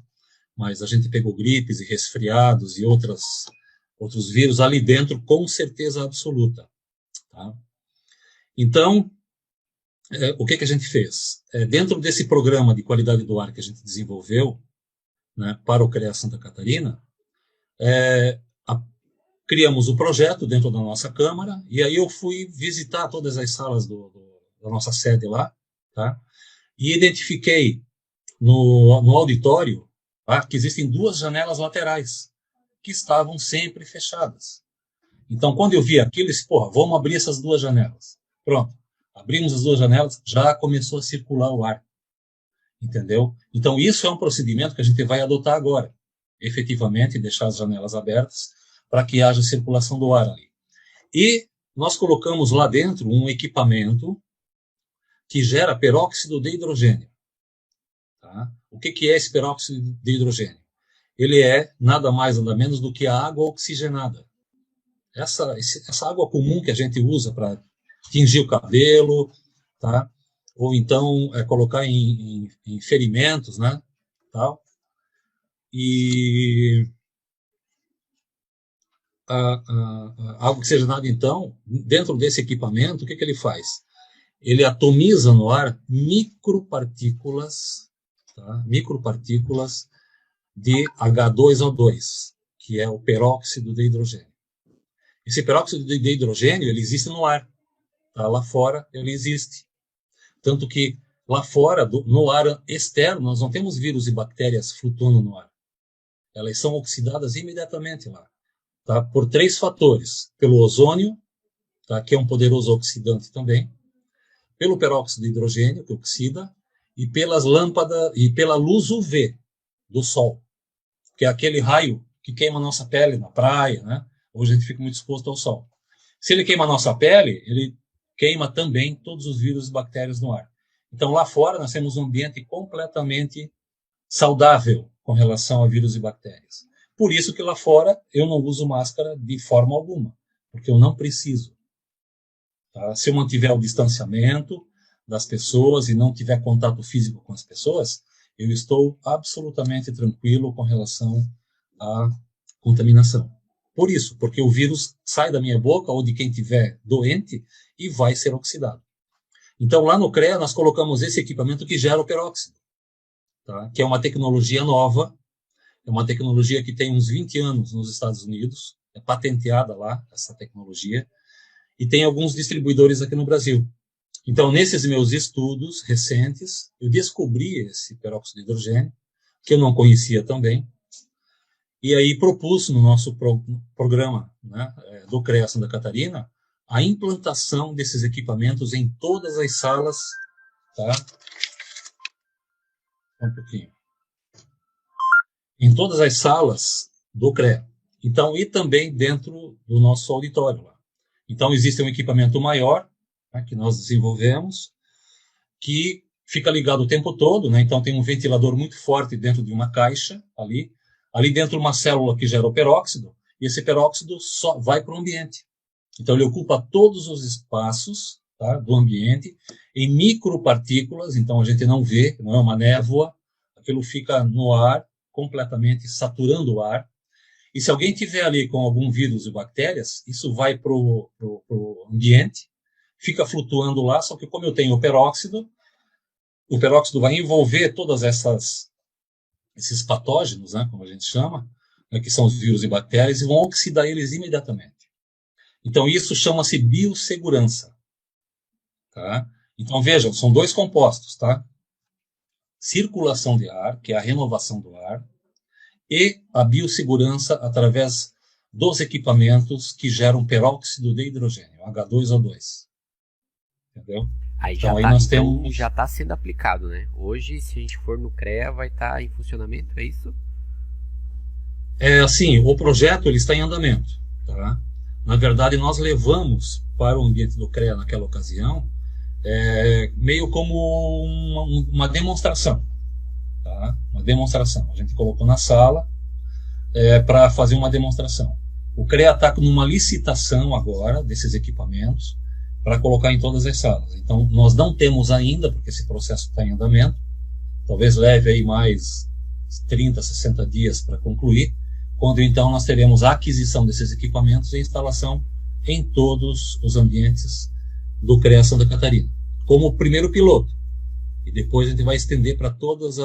Mas a gente pegou gripes e resfriados e outros vírus ali dentro, com certeza absoluta, tá? Então, o que a gente fez? Dentro desse programa de qualidade do ar que a gente desenvolveu, né, para o CREA Santa Catarina, criamos o projeto dentro da nossa Câmara, e aí eu fui visitar todas as salas da nossa sede lá, tá? E identifiquei no auditório, tá, que existem 2 janelas laterais que estavam sempre fechadas. Então, quando eu vi aquilo, eu disse, vamos abrir essas 2 janelas. Pronto. Abrimos as 2 janelas, já começou a circular o ar. Entendeu? Então, isso é um procedimento que a gente vai adotar agora. Efetivamente, deixar as janelas abertas para que haja circulação do ar ali. E nós colocamos lá dentro um equipamento que gera peróxido de hidrogênio. Tá? O que é esse peróxido de hidrogênio? Ele é nada mais, nada menos do que a água oxigenada. Essa água comum que a gente usa para tingir o cabelo, tá? Ou então colocar em ferimentos, né? Tal. E a água oxigenada, então, dentro desse equipamento, o que ele faz? Ele atomiza no ar micropartículas, tá? Micropartículas de H2O2, que é o peróxido de hidrogênio. Esse peróxido de hidrogênio, ele existe no ar. Tá? Lá fora, ele existe. Tanto que lá fora, no ar externo, nós não temos vírus e bactérias flutuando no ar. Elas são oxidadas imediatamente lá. Tá? Por 3 fatores. Pelo ozônio, tá? Que é um poderoso oxidante também. Pelo peróxido de hidrogênio, que oxida. E pelas lâmpadas, e pela luz UV do sol. Que é aquele raio que queima a nossa pele na praia, né? Hoje a gente fica muito exposto ao sol. Se ele queima a nossa pele, ele queima também todos os vírus e bactérias no ar. Então, lá fora, nós temos um ambiente completamente saudável com relação a vírus e bactérias. Por isso que lá fora eu não uso máscara de forma alguma, porque eu não preciso. Tá? Se eu mantiver o distanciamento das pessoas e não tiver contato físico com as pessoas, eu estou absolutamente tranquilo com relação à contaminação. Por isso, porque o vírus sai da minha boca ou de quem estiver doente e vai ser oxidado. Então, lá no CREA, nós colocamos esse equipamento que gera o peróxido, tá? Que é uma tecnologia nova, é uma tecnologia que tem uns 20 anos nos Estados Unidos, é patenteada lá, essa tecnologia, e tem alguns distribuidores aqui no Brasil. Então, nesses meus estudos recentes, eu descobri esse peróxido de hidrogênio, que eu não conhecia também, e aí propus no nosso programa, né, do CREA Santa Catarina a implantação desses equipamentos em todas as salas, tá? Um pouquinho. Em todas as salas do CREA. Então, e também dentro do nosso auditório lá. Então, existe um equipamento maior, né, que nós desenvolvemos, que fica ligado o tempo todo, né? Então tem um ventilador muito forte dentro de uma caixa ali. Ali dentro uma célula que gera o peróxido, e esse peróxido só vai para o ambiente. Então ele ocupa todos os espaços, tá, do ambiente, em micropartículas, então a gente não vê, não é uma névoa, aquilo fica no ar, completamente saturando o ar, E se alguém tiver ali com algum vírus e bactérias, isso vai para o ambiente, fica flutuando lá, só que como eu tenho o peróxido vai envolver todas esses patógenos, né, como a gente chama, né, que são os vírus e bactérias, e vão oxidar eles imediatamente. Então, isso chama-se biossegurança. Tá? Então, vejam, são dois compostos, tá? Circulação de ar, que é a renovação do ar, e a biossegurança através dos equipamentos que geram peróxido de hidrogênio, H2O2. Entendeu? Aí Então, aí nós temos... já está sendo aplicado, né? Hoje, se a gente for no CREA, vai estar em funcionamento, é isso? É assim, o projeto ele está em andamento. Tá? Na verdade, nós levamos para o ambiente do CREA naquela ocasião meio como uma demonstração. Tá? Uma demonstração. A gente colocou na sala para fazer uma demonstração. O CREA está numa licitação agora desses equipamentos para colocar em todas as salas. Então, nós não temos ainda, porque esse processo está em andamento, talvez leve aí mais 30, 60 dias para concluir, quando então nós teremos a aquisição desses equipamentos e a instalação em todos os ambientes do CREA Santa Catarina, como o primeiro piloto. E depois a gente vai estender para todas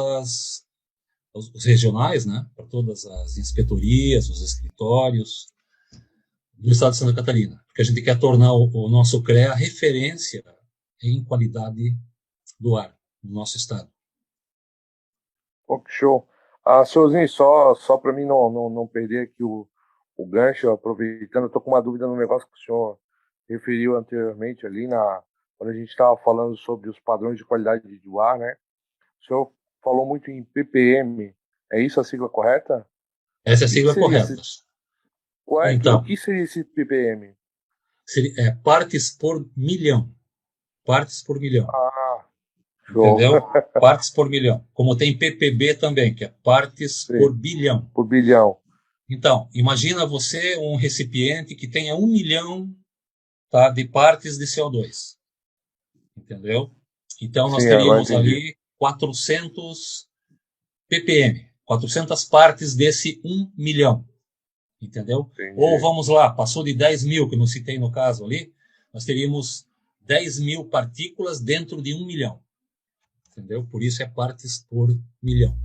os regionais, né, para todas as inspetorias, os escritórios do estado de Santa Catarina, porque a gente quer tornar o nosso CREA referência em qualidade do ar no nosso estado. Oh, que show. Senhorzinho, só para mim não perder aqui o gancho, aproveitando, eu estou com uma dúvida no negócio que o senhor referiu anteriormente ali, quando a gente estava falando sobre os padrões de qualidade do ar, né? O senhor falou muito em ppm, é isso a sigla correta? Essa é a sigla correta. Então, o que seria esse ppm? Partes por milhão. Partes por milhão. Show. Entendeu? Partes por milhão. Como tem ppb também, que é partes por bilhão. Por bilhão. Então, imagina você um recipiente que tenha 1 milhão, tá, de partes de CO2. Entendeu? Então, nós teríamos ali 400 ppm, 400 partes desse 1 milhão. Entendeu? Entendi. Ou vamos lá, passou de 10 mil, que eu não citei no caso ali, nós teríamos 10 mil partículas dentro de 1 milhão. Entendeu? Por isso é partes por milhão.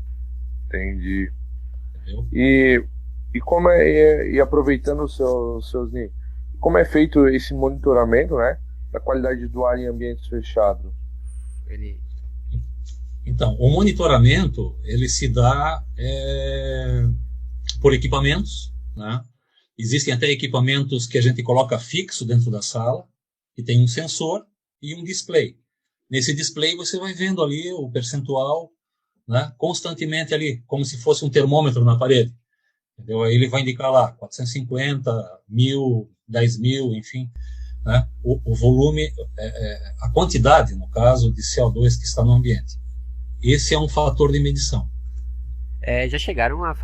Entendi. Entendeu? E como e aproveitando seus Ni, como é feito esse monitoramento, né, da qualidade do ar em ambientes fechados? Então, o monitoramento ele se dá por equipamentos, né? Existem até equipamentos que a gente coloca fixo dentro da sala, que tem um sensor e um display. Nesse display você vai vendo ali o percentual, né, constantemente ali, como se fosse um termômetro na parede. Entendeu? Aí ele vai indicar lá 450, 1000, 10 mil, enfim, né, o volume, a quantidade, no caso, de CO2 que está no ambiente. Esse é um fator de medição. Vocês chegaram a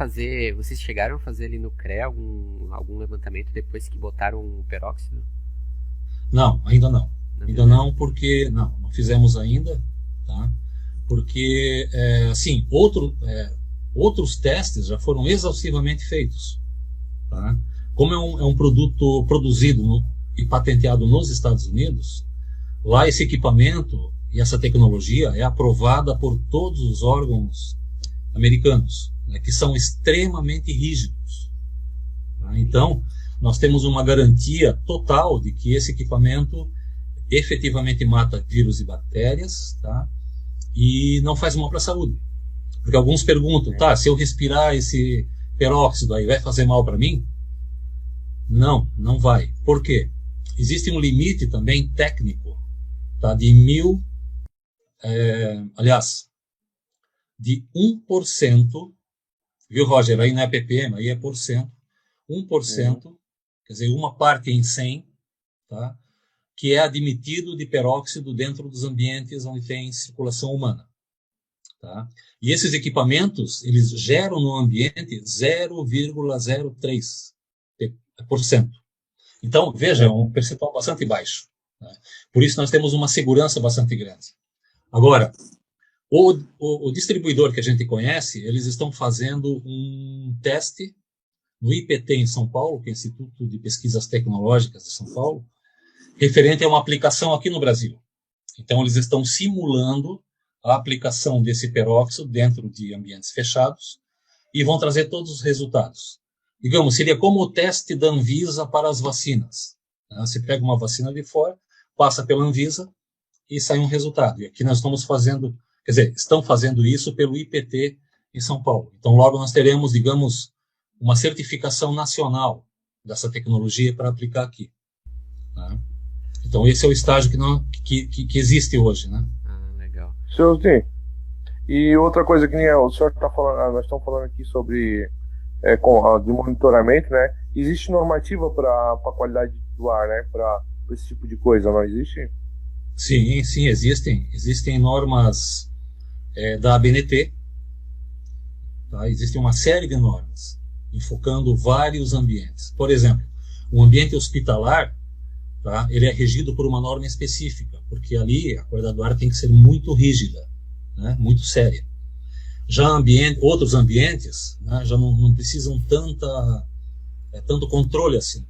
fazer ali no CREA algum levantamento depois que botaram o peróxido? Não, ainda não. Ainda não, porque não fizemos ainda, tá? Porque assim, outros testes já foram exaustivamente feitos, tá? Como é um produto produzido e patenteado nos Estados Unidos, lá esse equipamento e essa tecnologia é aprovada por todos os órgãos americanos, né, que são extremamente rígidos. Tá? Então, nós temos uma garantia total de que esse equipamento efetivamente mata vírus e bactérias, tá? E não faz mal para a saúde. Porque alguns perguntam, tá, se eu respirar esse peróxido aí, vai fazer mal para mim? Não, não vai. Por quê? Existe um limite também técnico, tá, de 1000, de 1%, viu, Roger? Aí não é ppm, aí é por cento. 1%, quer dizer, uma parte em 100, tá? Que é admitido de peróxido dentro dos ambientes onde tem circulação humana. Tá? E esses equipamentos, eles geram no ambiente 0,03%. Então, veja, é um percentual bastante baixo. Né? Por isso nós temos uma segurança bastante grande. Agora, o distribuidor que a gente conhece, eles estão fazendo um teste no IPT em São Paulo, que é o Instituto de Pesquisas Tecnológicas de São Paulo, referente a uma aplicação aqui no Brasil. Então, eles estão simulando a aplicação desse peróxido dentro de ambientes fechados e vão trazer todos os resultados. Digamos, seria como o teste da Anvisa para as vacinas. Você pega uma vacina de fora, passa pela Anvisa e sai um resultado. E aqui nós estamos fazendo, quer dizer, estão fazendo isso pelo IPT em São Paulo. Então, logo nós teremos, digamos, uma certificação nacional dessa tecnologia para aplicar aqui. Né? Então, esse é o estágio que existe hoje. Né? Legal. Senhor, e outra coisa que nem o senhor está falando, nós estamos falando aqui sobre de monitoramento, né? Existe normativa para a qualidade do ar, né? Para esse tipo de coisa, não existe? Sim, existem. Existem normas da ABNT. Tá? Existe uma série de normas enfocando vários ambientes. Por exemplo, o ambiente hospitalar, tá? Ele é regido por uma norma específica, porque ali a qualidade do ar tem que ser muito rígida, né? Muito séria. Já outros ambientes, né, já não precisam tanto controle assim,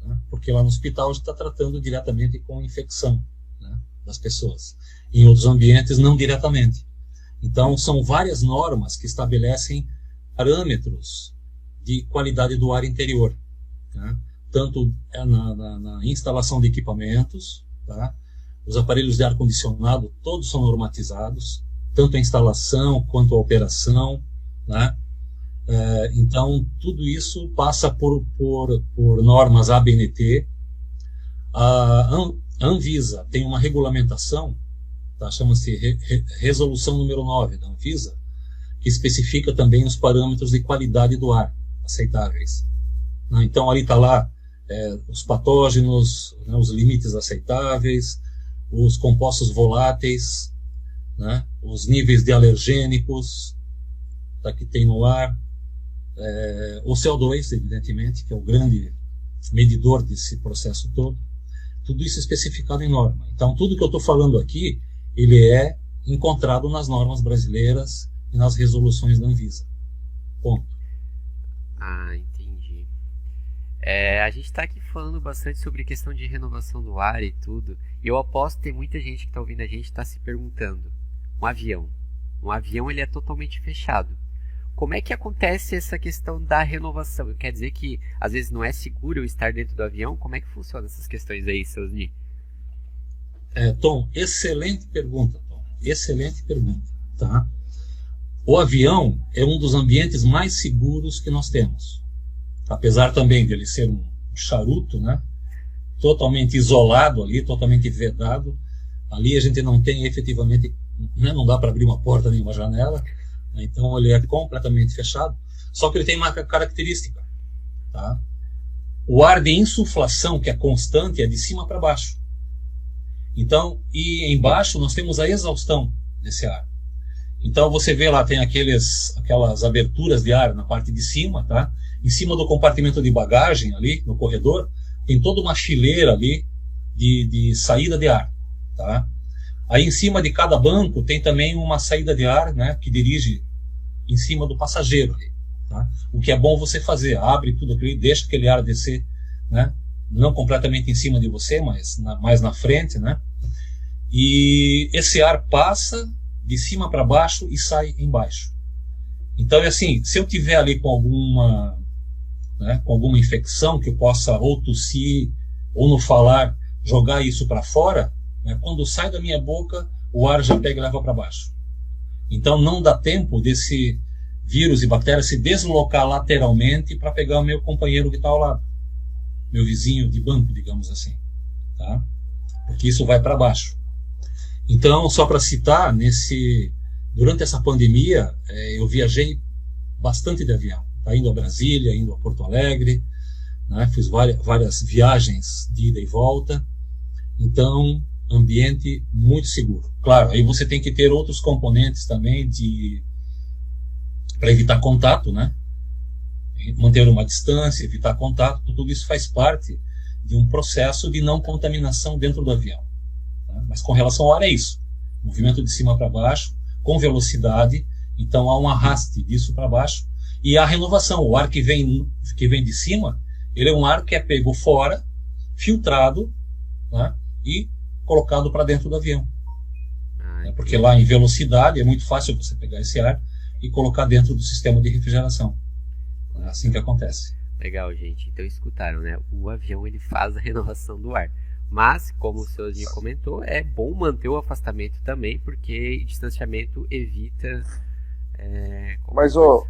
né? Porque lá no hospital a gente está tratando diretamente com infecção, né, das pessoas. Em outros ambientes, não diretamente. Então, são várias normas que estabelecem parâmetros de qualidade do ar interior, né? Tanto na instalação de equipamentos, tá? Os aparelhos de ar-condicionado todos são normatizados, tanto a instalação quanto a operação, né? Então, tudo isso passa por normas ABNT. A Anvisa tem uma regulamentação, tá? Chama-se Resolução número 9 da Anvisa, que especifica também os parâmetros de qualidade do ar aceitáveis. Então, ali está lá os patógenos, né, os limites aceitáveis, os compostos voláteis, né, os níveis de alergênicos que tem no ar, o CO2, evidentemente, que é o grande medidor desse processo todo. Tudo isso é especificado em norma. Então, tudo que eu estou falando aqui, ele é encontrado nas normas brasileiras e nas resoluções da Anvisa. Ponto. Entendi. A gente está aqui falando bastante sobre questão de renovação do ar e tudo, e eu aposto que tem muita gente que está ouvindo a gente está se perguntando, um avião ele é totalmente fechado. Como é que acontece essa questão da renovação? Quer dizer que às vezes não é seguro eu estar dentro do avião? Como é que funciona essas questões aí, Sosni? Tom, excelente pergunta, Tom. Excelente pergunta, tá? O avião é um dos ambientes mais seguros que nós temos. Apesar também de ele ser um charuto, né? Totalmente isolado ali, totalmente vedado. Ali a gente não tem efetivamente, né? Não dá para abrir uma porta nem uma janela. Né? Então ele é completamente fechado. Só que ele tem uma característica, tá? O ar de insuflação, que é constante, é de cima para baixo. Então, e embaixo nós temos a exaustão desse ar. Então você vê lá, tem aquelas aberturas de ar na parte de cima, tá? Em cima do compartimento de bagagem ali, no corredor, tem toda uma fileira ali de saída de ar, tá? Aí em cima de cada banco tem também uma saída de ar, né, que dirige em cima do passageiro ali, tá? O que é bom você fazer, abre tudo aquilo, deixa aquele ar descer, né? Não completamente em cima de você, mas mais na frente, né? E esse ar passa de cima para baixo e sai embaixo. Então é assim, se eu tiver ali com alguma infecção que eu possa ou tossir ou no falar jogar isso para fora, né, quando sai da minha boca o ar já pega e leva para baixo. Então não dá tempo desse vírus e bactéria se deslocar lateralmente para pegar o meu companheiro que está ao lado, meu vizinho de banco, digamos assim, tá? Porque isso vai para baixo. Então, só para citar, durante essa pandemia, eu viajei bastante de avião, tá? Indo a Brasília, indo a Porto Alegre, né? Fiz várias viagens de ida e volta. Então, ambiente muito seguro. Claro, aí você tem que ter outros componentes também para evitar contato, né? Manter uma distância, evitar contato, tudo isso faz parte de um processo de não contaminação dentro do avião. Mas com relação ao ar é isso, movimento de cima para baixo, com velocidade, então há um arraste disso para baixo, E a renovação, o ar que vem de cima, ele é um ar que é pego fora, filtrado, né, e colocado para dentro do avião. Porque lá em velocidade é muito fácil você pegar esse ar e colocar dentro do sistema de refrigeração. É assim que acontece. Legal, gente. Então escutaram, né? O avião ele faz a renovação do ar. Mas, como o senhorzinho comentou, é bom manter o afastamento também, porque distanciamento evita... Mas, ô,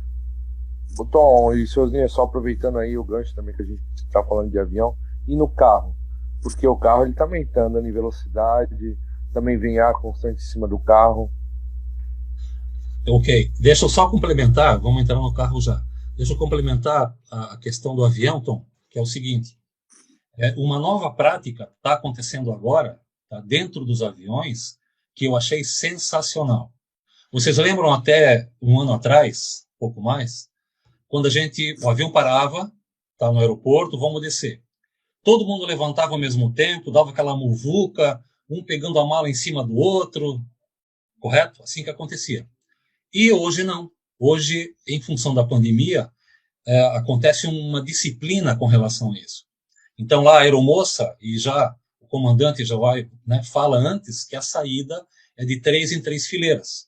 Tom e senhorzinho, só aproveitando aí o gancho também que a gente está falando de avião, e no carro? Porque o carro ele também está andando em velocidade, também vem ar constante em cima do carro. Ok, deixa eu só complementar, vamos entrar no carro já. Deixa eu complementar a questão do avião, Tom, que é o seguinte. Uma nova prática está acontecendo agora, tá, dentro dos aviões, que eu achei sensacional. Vocês lembram até um ano atrás, pouco mais, quando o avião parava, tá, no aeroporto, vamos descer. Todo mundo levantava ao mesmo tempo, dava aquela muvuca, um pegando a mala em cima do outro, correto? Assim que acontecia. E hoje não. Hoje, em função da pandemia, acontece uma disciplina com relação a isso. Então, lá a aeromoça, e já o comandante já vai, né, fala antes que a saída é de 3 em 3 fileiras.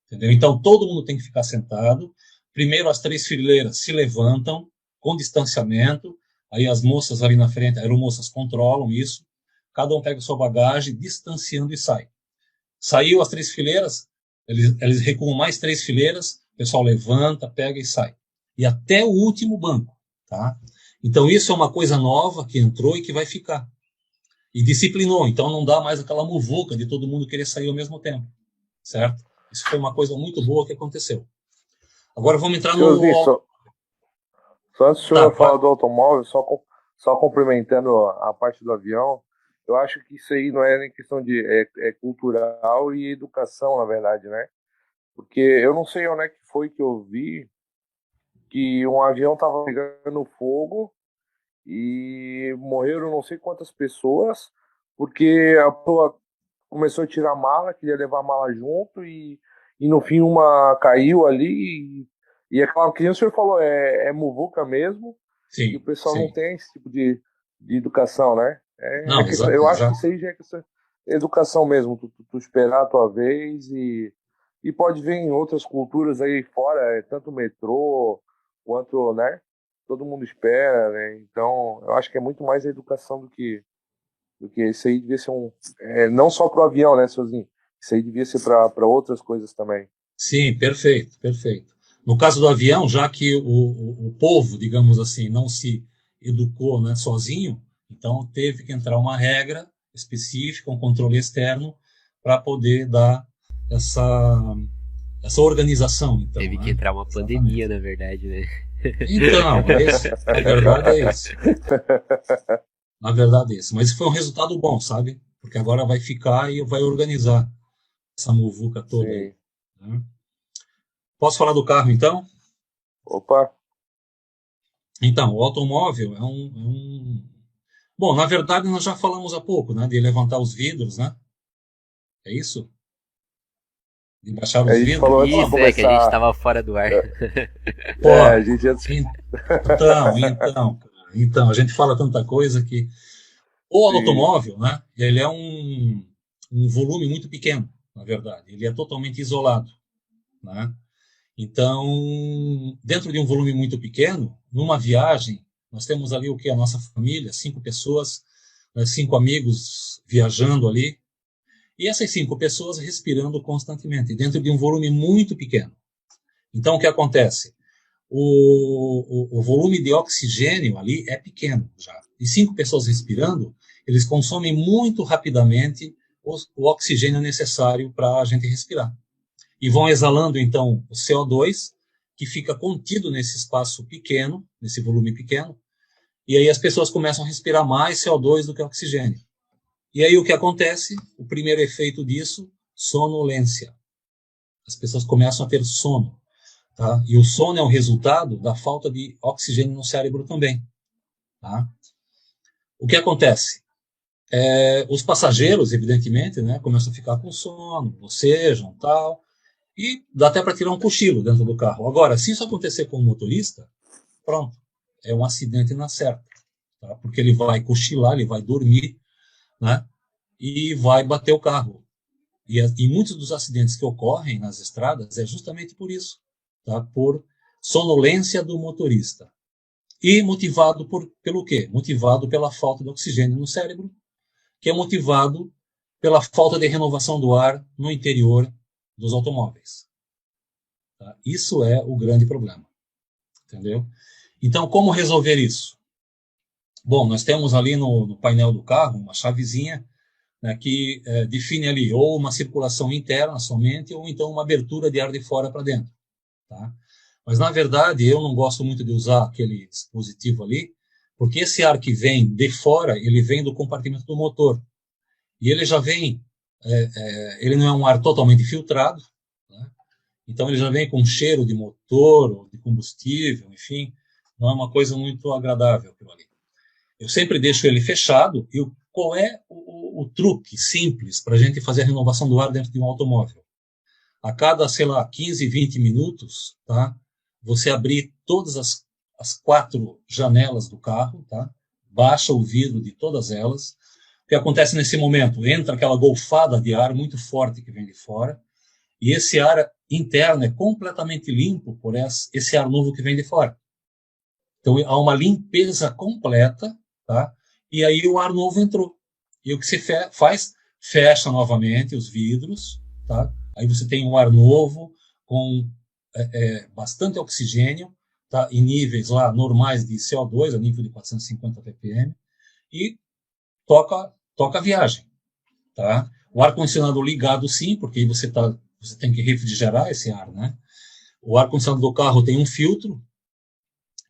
Entendeu? Então, todo mundo tem que ficar sentado. Primeiro, as 3 fileiras se levantam com distanciamento. Aí as moças ali na frente, aeromoças, controlam isso. Cada um pega sua bagagem, distanciando e sai. Saiu as 3 fileiras, eles recuam mais 3 fileiras, o pessoal levanta, pega e sai. E até o último banco. Tá? Então, isso é uma coisa nova que entrou e que vai ficar. E disciplinou. Então, não dá mais aquela muvuca de todo mundo querer sair ao mesmo tempo. Certo? Isso foi uma coisa muito boa que aconteceu. Agora vamos entrar no... Só antes do senhor falar do automóvel, só complementando a parte do avião, eu acho que isso aí não é nem questão de... É cultural e educação, na verdade, né? Porque eu não sei onde é que foi que eu vi que um avião estava pegando fogo e morreram não sei quantas pessoas, porque a pessoa começou a tirar a mala, queria levar a mala junto e no fim uma caiu ali e aquela que o senhor falou, é muvuca mesmo. Sim, e o pessoal sim. não tem esse tipo de educação, né? Não, eu acho que isso aí já é questão de educação mesmo, tu esperar a tua vez e pode ver em outras culturas aí fora, tanto metrô quanto, né? Todo mundo espera, né? Então, eu acho que é muito mais a educação do que isso aí devia ser não só para o avião, né, sozinho. Isso aí devia ser para outras coisas também. Sim, perfeito, perfeito. No caso do avião, já que o povo, digamos assim, não se educou, né, sozinho, então teve que entrar uma regra específica, um controle externo, para poder dar essa organização. Então, teve que entrar uma pandemia, na verdade, né? Então, a verdade é isso. Na verdade é isso. Mas foi um resultado bom, sabe? Porque agora vai ficar e vai organizar essa muvuca toda aí. Né? Posso falar do carro, então? Opa! Então, o automóvel é Bom, na verdade, nós já falamos há pouco, né? De levantar os vidros, né? É isso? De baixar os vidros. Falou antes de Isso, começar... que a gente estava fora do ar. Pô, a gente já... Então, a gente fala tanta coisa que... O automóvel, né? Ele é um volume muito pequeno, na verdade. Ele é totalmente isolado, né? Então, dentro de um volume muito pequeno, numa viagem, nós temos ali o que? A nossa família, 5 pessoas, 5 amigos viajando ali, e essas 5 pessoas respirando constantemente, dentro de um volume muito pequeno. Então, o que acontece? O volume de oxigênio ali é pequeno já. E 5 pessoas respirando, eles consomem muito rapidamente o oxigênio necessário para a gente respirar. E vão exalando, então, o CO2, que fica contido nesse espaço pequeno, nesse volume pequeno, e aí as pessoas começam a respirar mais CO2 do que oxigênio. E aí o que acontece? O primeiro efeito disso, sonolência. As pessoas começam a ter sono. Tá? E o sono é um resultado da falta de oxigênio no cérebro também. Tá? O que acontece? Os passageiros, evidentemente, né, começam a ficar com sono, bocejam, tal. E dá até para tirar um cochilo dentro do carro. Agora, se isso acontecer com o motorista, pronto, é um acidente na certa. Tá? Porque ele vai cochilar, ele vai dormir, né? E vai bater o carro. E muitos dos acidentes que ocorrem nas estradas é justamente por isso. Tá? Por sonolência do motorista. E motivado pelo quê? Motivado pela falta de oxigênio no cérebro, que é motivado pela falta de renovação do ar no interior dos automóveis. Tá? Isso é o grande problema. Entendeu? Então, como resolver isso? Bom, nós temos ali no painel do carro uma chavezinha, né, que define ali ou uma circulação interna somente, ou então uma abertura de ar de fora para dentro. Tá? Mas, na verdade, eu não gosto muito de usar aquele dispositivo ali, porque esse ar que vem de fora, ele vem do compartimento do motor. E ele já vem, ele não é um ar totalmente filtrado, né? Então ele já vem com cheiro de motor, ou de combustível, enfim, não é uma coisa muito agradável aquilo ali. Eu sempre deixo ele fechado, e qual é o truque simples para a gente fazer a renovação do ar dentro de um automóvel? A cada, sei lá, 15, 20 minutos, tá? Você abrir todas as 4 janelas do carro, tá? Baixa o vidro de todas elas. O que acontece nesse momento? Entra aquela golfada de ar muito forte que vem de fora, e esse ar interno é completamente limpo por esse ar novo que vem de fora. Então, há uma limpeza completa, tá? E aí o ar novo entrou. E o que você faz? Fecha novamente os vidros, tá? Aí você tem um ar novo, com bastante oxigênio, tá? Em níveis lá normais de CO2, a nível de 450 ppm, e toca a viagem. Tá? O ar-condicionado ligado, sim, porque aí você tem que refrigerar esse ar. Né? O ar-condicionado do carro tem um filtro,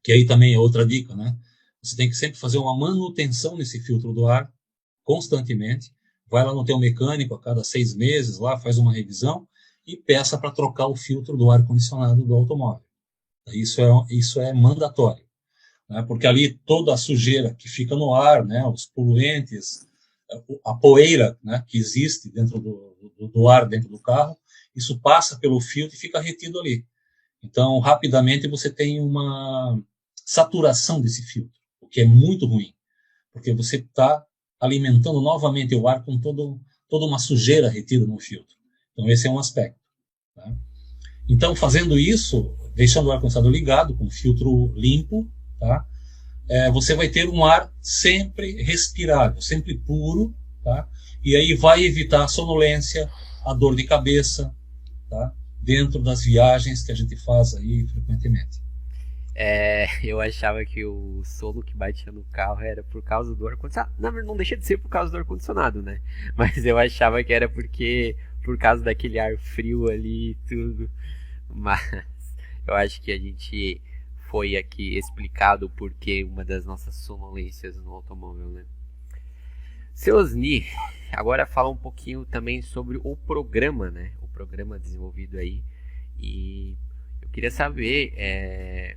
que aí também é outra dica. Né? Você tem que sempre fazer uma manutenção nesse filtro do ar, constantemente. Vai lá no teu mecânico a cada 6 meses, lá faz uma revisão, e peça para trocar o filtro do ar-condicionado do automóvel. Isso é mandatório, né? Porque ali toda a sujeira que fica no ar, né, os poluentes, a poeira, né, que existe dentro do ar dentro do carro, isso passa pelo filtro e fica retido ali. Então, rapidamente você tem uma saturação desse filtro, o que é muito ruim, porque você está alimentando novamente o ar com toda uma sujeira retida no filtro. Então, esse é um aspecto. Tá? Então, fazendo isso, deixando o ar-condicionado ligado, com filtro limpo, tá? Você vai ter um ar sempre respirável, sempre puro, tá? E aí vai evitar a sonolência, a dor de cabeça, tá? Dentro das viagens que a gente faz aí frequentemente. Eu achava que o sono que batia no carro era por causa do ar-condicionado. Não deixa de ser por causa do ar-condicionado, né? Mas eu achava que era por causa daquele ar frio ali e tudo. Mas eu acho que a gente foi aqui explicado o porquê uma das nossas sonolências no automóvel, né? Seu Osni, agora fala um pouquinho também sobre o programa, né? O programa desenvolvido aí. E eu queria saber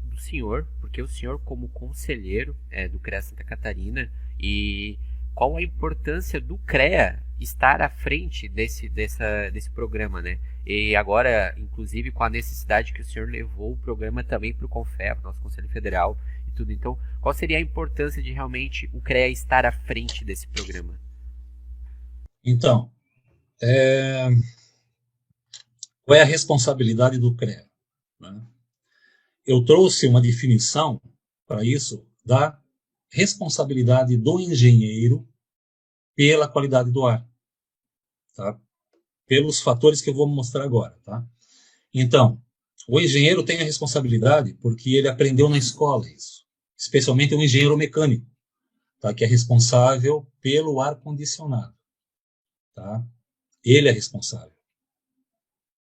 do senhor, porque o senhor como conselheiro do CREA Santa Catarina, e qual a importância do CREA estar à frente desse programa, né? E agora, inclusive, com a necessidade que o senhor levou o programa também para o CONFEA, nosso Conselho Federal e tudo. Então, qual seria a importância de realmente o CREA estar à frente desse programa? Então, qual é a responsabilidade do CREA? Né? Eu trouxe uma definição para isso da responsabilidade do engenheiro pela qualidade do ar, tá? Pelos fatores que eu vou mostrar agora. Tá? Então, o engenheiro tem a responsabilidade porque ele aprendeu na escola isso, especialmente o engenheiro mecânico, tá? Que é responsável pelo ar-condicionado. Tá? Ele é responsável.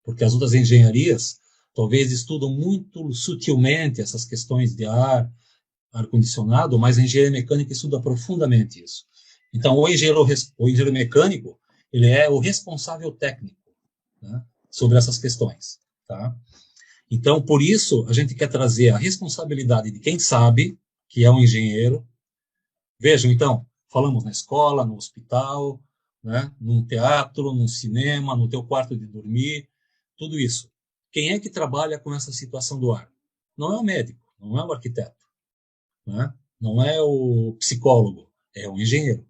Porque as outras engenharias talvez estudam muito sutilmente essas questões de ar-condicionado, mas a engenharia mecânica estuda profundamente isso. Então, o engenheiro mecânico, ele é o responsável técnico, né, sobre essas questões. Tá? Então, por isso, a gente quer trazer a responsabilidade de quem sabe, que é um engenheiro. Vejam, então, falamos na escola, no hospital, né, num teatro, num cinema, no teu quarto de dormir. tudo isso. Quem é que trabalha com essa situação do ar? Não é o médico, não é o arquiteto, né? Não é o psicólogo, é o engenheiro.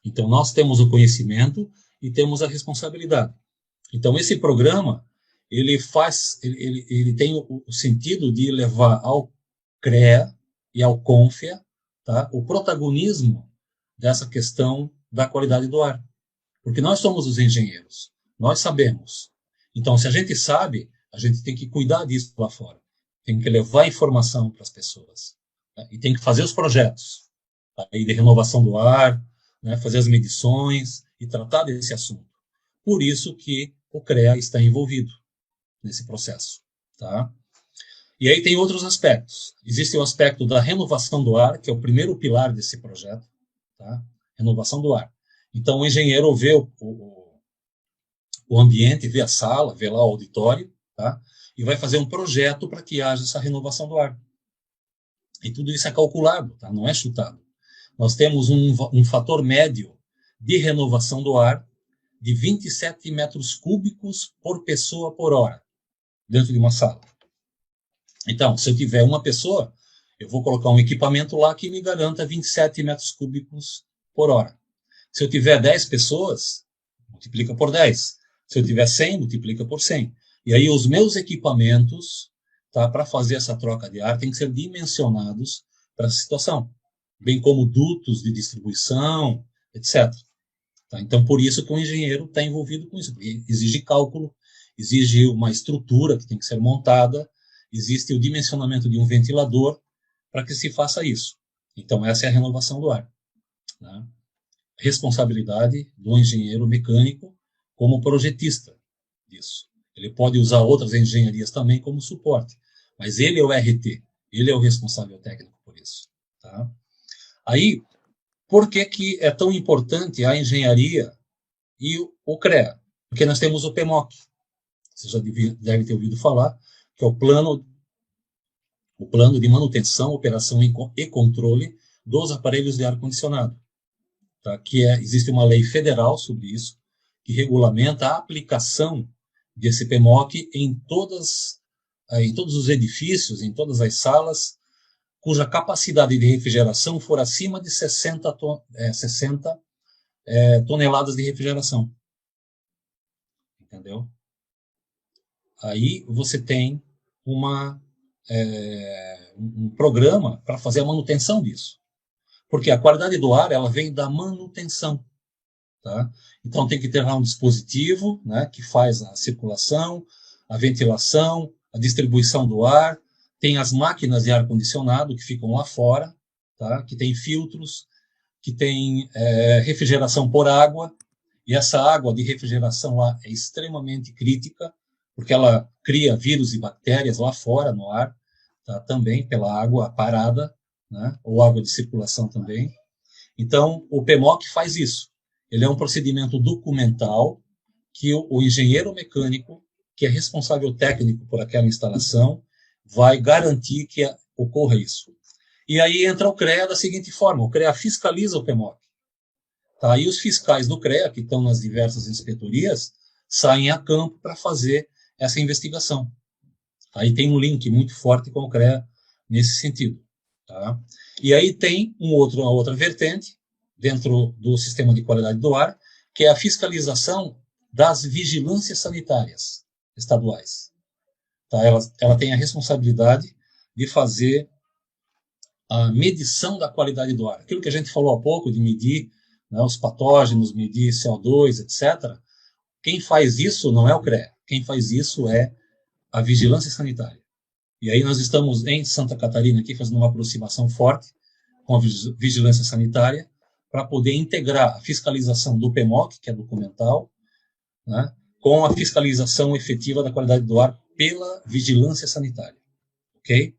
Então, nós temos o conhecimento e temos a responsabilidade. Então, esse programa, ele tem o sentido de levar ao CREA e ao CONFEA, tá, o protagonismo dessa questão da qualidade do ar. Porque nós somos os engenheiros, nós sabemos. Então, se a gente sabe, a gente tem que cuidar disso lá fora. Tem que levar informação para as pessoas. Né? E tem que fazer os projetos aí de renovação do ar, né, fazer as medições e tratar desse assunto. Por isso que o CREA está envolvido nesse processo. Tá? E aí tem outros aspectos. Existe o aspecto da renovação do ar, que é o primeiro pilar desse projeto. Tá? Renovação do ar. Então, o engenheiro vê o ambiente, vê a sala, vê lá o auditório, tá? E vai fazer um projeto para que haja essa renovação do ar. E tudo isso é calculado, tá? Não é chutado. Nós temos um fator médio de renovação do ar de 27 metros cúbicos por pessoa por hora, dentro de uma sala. Então, se eu tiver uma pessoa, eu vou colocar um equipamento lá que me garanta 27 metros cúbicos por hora. Se eu tiver 10 pessoas, multiplica por 10. Se eu tiver 100, multiplica por 100. E aí os meus equipamentos, tá, para fazer essa troca de ar, têm que ser dimensionados para essa situação, bem como dutos de distribuição, etc. Tá? Então, por isso que o engenheiro está envolvido com isso, porque exige cálculo, exige uma estrutura que tem que ser montada, existe o dimensionamento de um ventilador para que se faça isso. Então, essa é a renovação do ar. Né? Responsabilidade do engenheiro mecânico como projetista disso. Ele pode usar outras engenharias também como suporte, mas ele é o RT, ele é o responsável técnico por isso. Tá? Aí, por que é tão importante a engenharia e o CREA? Porque nós temos o PMOC, você já deve ter ouvido falar, que é o plano de manutenção, operação e controle dos aparelhos de ar-condicionado. Tá? Existe uma lei federal sobre isso, que regulamenta a aplicação desse PMOC em todos os edifícios, em todas as salas, cuja capacidade de refrigeração for acima de 60 toneladas de refrigeração. Entendeu? Aí você tem um programa para fazer a manutenção disso. Porque a qualidade do ar ela vem da manutenção. Tá? Então tem que ter lá um dispositivo, né, que faz a circulação, a ventilação, a distribuição do ar. Tem as máquinas de ar-condicionado que ficam lá fora, tá? Que tem filtros, que tem refrigeração por água. E essa água de refrigeração lá é extremamente crítica, porque ela cria vírus e bactérias lá fora no ar, tá? Também pela água parada, né? Ou água de circulação também. Então, o PMOC faz isso. Ele é um procedimento documental que o engenheiro mecânico, que é responsável técnico por aquela instalação, vai garantir que ocorra isso. E aí entra o CREA da seguinte forma: o CREA fiscaliza o PMOC. Tá? E os fiscais do CREA, que estão nas diversas inspetorias, saem a campo para fazer essa investigação. Aí tem um link muito forte com o CREA nesse sentido. Tá? E aí tem uma outra vertente, dentro do sistema de qualidade do ar, que é a fiscalização das vigilâncias sanitárias estaduais. Tá? Ela tem a responsabilidade de fazer a medição da qualidade do ar. Aquilo que a gente falou há pouco, de medir, né, os patógenos, medir CO2, etc. Quem faz isso não é o CREA. Quem faz isso é a vigilância sanitária. E aí nós estamos em Santa Catarina aqui fazendo uma aproximação forte com a vigilância sanitária para poder integrar a fiscalização do PMOC, que é documental, né, com a fiscalização efetiva da qualidade do ar pela vigilância sanitária. Ok?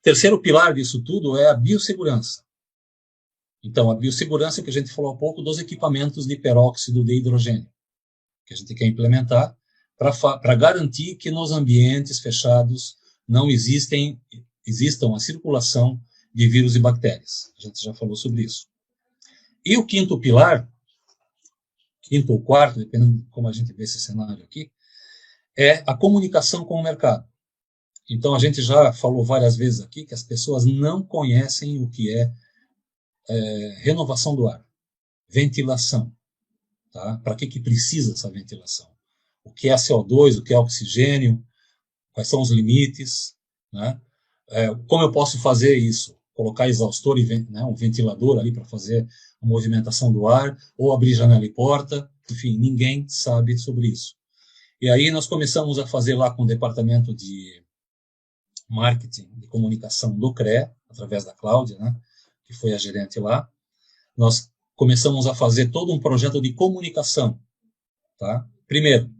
Terceiro pilar disso tudo é a biossegurança. Então, a biossegurança é o que a gente falou há pouco dos equipamentos de peróxido de hidrogênio, que a gente quer implementar para garantir que nos ambientes fechados não existam a circulação de vírus e bactérias. A gente já falou sobre isso. E o quinto pilar, quinto ou quarto, dependendo de como a gente vê esse cenário aqui, é a comunicação com o mercado. Então, a gente já falou várias vezes aqui que as pessoas não conhecem o que é renovação do ar, ventilação. Tá? Para que precisa essa ventilação? O que é CO2, o que é oxigênio, quais são os limites, né? Como eu posso fazer isso? Colocar exaustor e um ventilador ali para fazer a movimentação do ar, ou abrir janela e porta, enfim, ninguém sabe sobre isso. E aí nós começamos a fazer lá com o departamento de marketing, de comunicação do CREA, através da Cláudia, né, que foi a gerente lá, nós começamos a fazer todo um projeto de comunicação. Tá? Primeiro,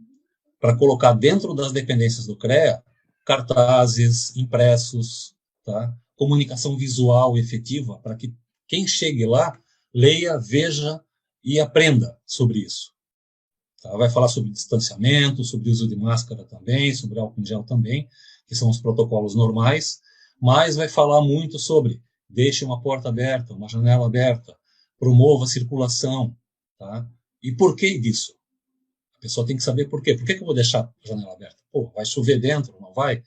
para colocar dentro das dependências do CREA, cartazes, impressos, tá? Comunicação visual efetiva, para que quem chegue lá, leia, veja e aprenda sobre isso. Tá? Vai falar sobre distanciamento, sobre uso de máscara também, sobre álcool em gel também, que são os protocolos normais, mas vai falar muito sobre deixe uma porta aberta, uma janela aberta, promova a circulação. Tá? E por que disso? A pessoa tem que saber por quê. Por que eu vou deixar a janela aberta? Pô, vai chover dentro? Não vai?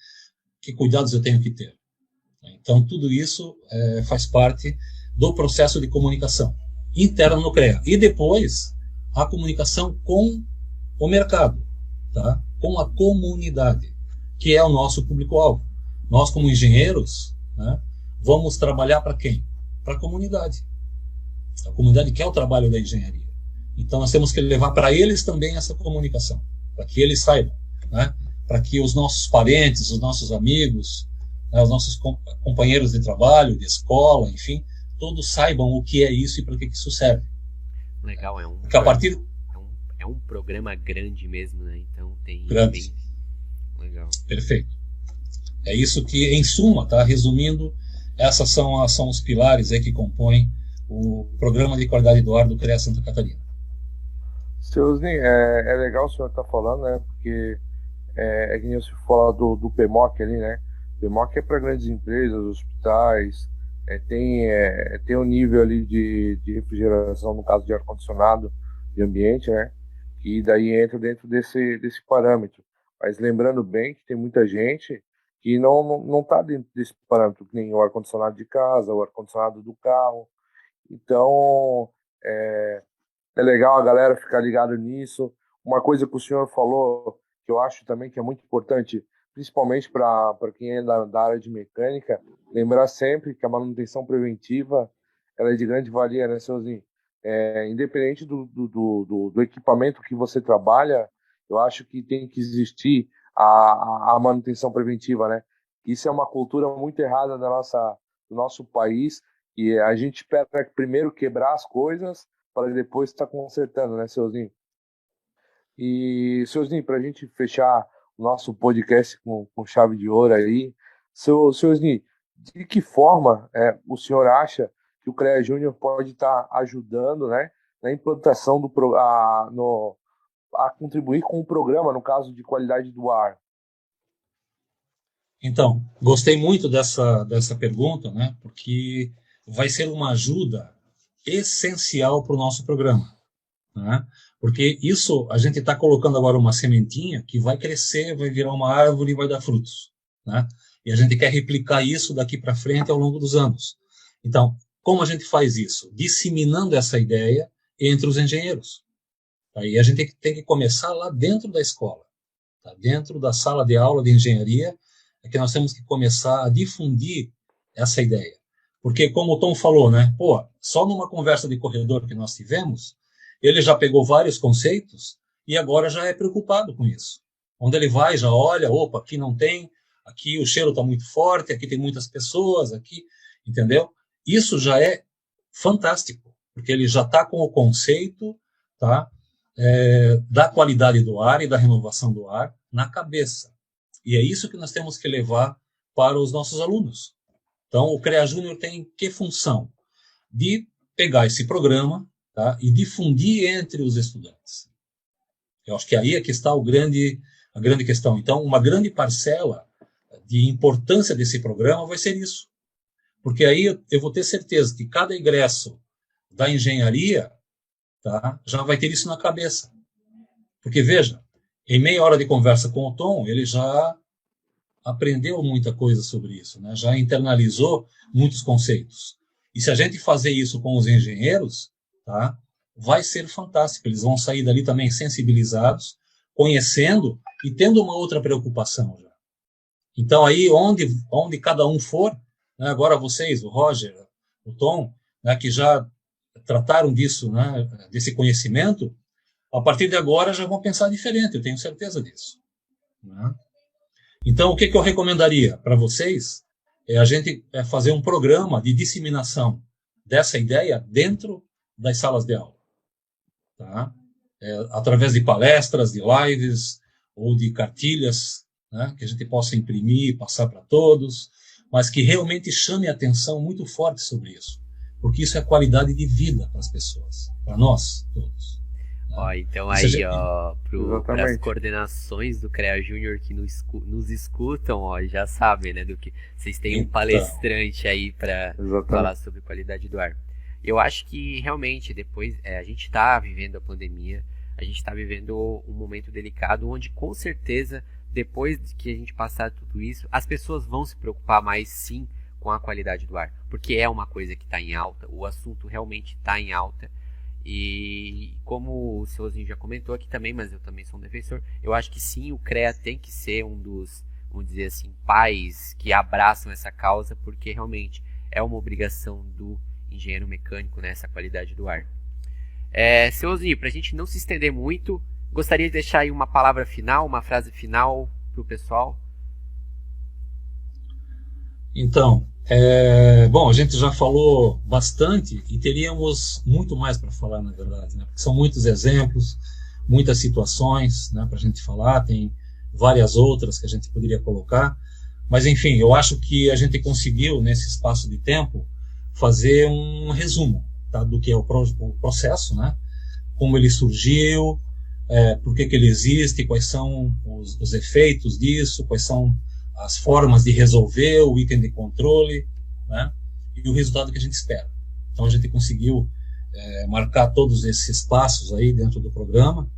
Que cuidados eu tenho que ter? Então, tudo isso faz parte do processo de comunicação interna no CREA. E depois, a comunicação com o mercado, tá? Com a comunidade, que é o nosso público-alvo. Nós, como engenheiros, né, vamos trabalhar para quem? Para a comunidade. A comunidade quer o trabalho da engenharia. Então, nós temos que levar para eles também essa comunicação, para que eles saibam, né? Para que os nossos parentes, os nossos amigos, né, os nossos companheiros de trabalho, de escola, enfim, todos saibam o que é isso e para que isso serve. Legal, Porque a partir... é um programa grande mesmo, né? Então tem... Grande. Legal. Perfeito. É isso que, em suma, tá? Resumindo, essas são os pilares aí que compõem o Programa de Qualidade do Ar do CREA Santa Catarina. Seu Osni, é legal o senhor estar falando, né? Porque é que nem você fala do PMOC ali, né? O PMOC é para grandes empresas, hospitais, tem um nível ali de refrigeração, no caso de ar-condicionado, de ambiente, né? Que daí entra dentro desse parâmetro. Mas lembrando bem que tem muita gente que não está dentro desse parâmetro, que nem o ar-condicionado de casa, o ar-condicionado do carro. Então, é legal a galera ficar ligado nisso. Uma coisa que o senhor falou, que eu acho também que é muito importante, principalmente para quem é da área de mecânica, lembrar sempre que a manutenção preventiva ela é de grande valia, né, Seuzinho? Independente do equipamento que você trabalha, eu acho que tem que existir a manutenção preventiva, né? Isso é uma cultura muito errada do nosso país, e a gente espera primeiro quebrar as coisas para depois estar consertando, né, Seuzinho? E, Seuzinho, para a gente fechar o nosso podcast com chave de ouro aí, Seuzinho, de que forma o senhor acha que o CREA Júnior pode estar ajudando, né, na implantação a contribuir com o programa, no caso de qualidade do ar? Então, gostei muito dessa pergunta, né, porque vai ser uma ajuda essencial para o nosso programa, né? Porque isso, a gente está colocando agora uma sementinha que vai crescer, vai virar uma árvore e vai dar frutos, né? E a gente quer replicar isso daqui para frente ao longo dos anos. Então, como a gente faz isso? Disseminando essa ideia entre os engenheiros. Aí a gente tem que começar lá dentro da escola, tá? Dentro da sala de aula de engenharia, é que nós temos que começar a difundir essa ideia. Porque, como o Tom falou, né? Pô, só numa conversa de corredor que nós tivemos, ele já pegou vários conceitos e agora já é preocupado com isso. Onde ele vai, já olha, opa, aqui não tem, aqui o cheiro está muito forte, aqui tem muitas pessoas, aqui, entendeu? Isso já é fantástico, porque ele já está com o conceito, tá, da qualidade do ar e da renovação do ar na cabeça. E é isso que nós temos que levar para os nossos alunos. Então, o CREA Júnior tem que função? De pegar esse programa, tá, e difundir entre os estudantes. Eu acho que aí é que está a grande questão. Então, uma grande parcela de importância desse programa vai ser isso. Porque aí eu vou ter certeza que cada egresso da engenharia, tá, já vai ter isso na cabeça. Porque, veja, Em meia hora de conversa com o Tom, ele já aprendeu muita coisa sobre isso, né? Já internalizou muitos conceitos. E se a gente fazer isso com os engenheiros, tá? Vai ser fantástico. Eles vão sair dali também sensibilizados, conhecendo e tendo uma outra preocupação já. Então, aí, onde cada um for, né, agora vocês, o Roger, o Tom, né, que já trataram disso, né, desse conhecimento, a partir de agora já vão pensar diferente, eu tenho certeza disso. Né? Então, o que eu recomendaria para vocês é a gente fazer um programa de disseminação dessa ideia dentro das salas de aula. Tá? Através de palestras, de lives ou de cartilhas, né, que a gente possa imprimir e passar para todos, mas que realmente chame a atenção muito forte sobre isso, porque isso é qualidade de vida para as pessoas, para nós todos. Né? Ó, então para as coordenações do CREA Júnior que nos escutam, ó, já sabem, né, do que vocês têm um palestrante aí para falar sobre qualidade do ar. Eu acho que realmente depois a gente está vivendo a pandemia, a gente está vivendo um momento delicado onde com certeza depois que a gente passar tudo isso, as pessoas vão se preocupar mais sim com a qualidade do ar, porque é uma coisa que está em alta, o assunto realmente está em alta. E como o Seuzinho já comentou aqui também, mas eu também sou um defensor, eu acho que sim, o CREA tem que ser um dos, vamos dizer assim, pais que abraçam essa causa, porque realmente é uma obrigação do engenheiro mecânico, né, essa qualidade do ar. Seuzinho, para a gente não se estender muito, gostaria de deixar aí uma palavra final, uma frase final para o pessoal. Então, bom, a gente já falou bastante e teríamos muito mais para falar, na verdade, né? Porque são muitos exemplos, muitas situações, né, para a gente falar, tem várias outras que a gente poderia colocar, mas enfim, eu acho que a gente conseguiu, nesse espaço de tempo, fazer um resumo, tá, do que é o processo, né, como ele surgiu, por que ele existe, quais são os efeitos disso, quais são as formas de resolver, o item de controle, né, e o resultado que a gente espera. Então a gente conseguiu marcar todos esses passos aí dentro do programa,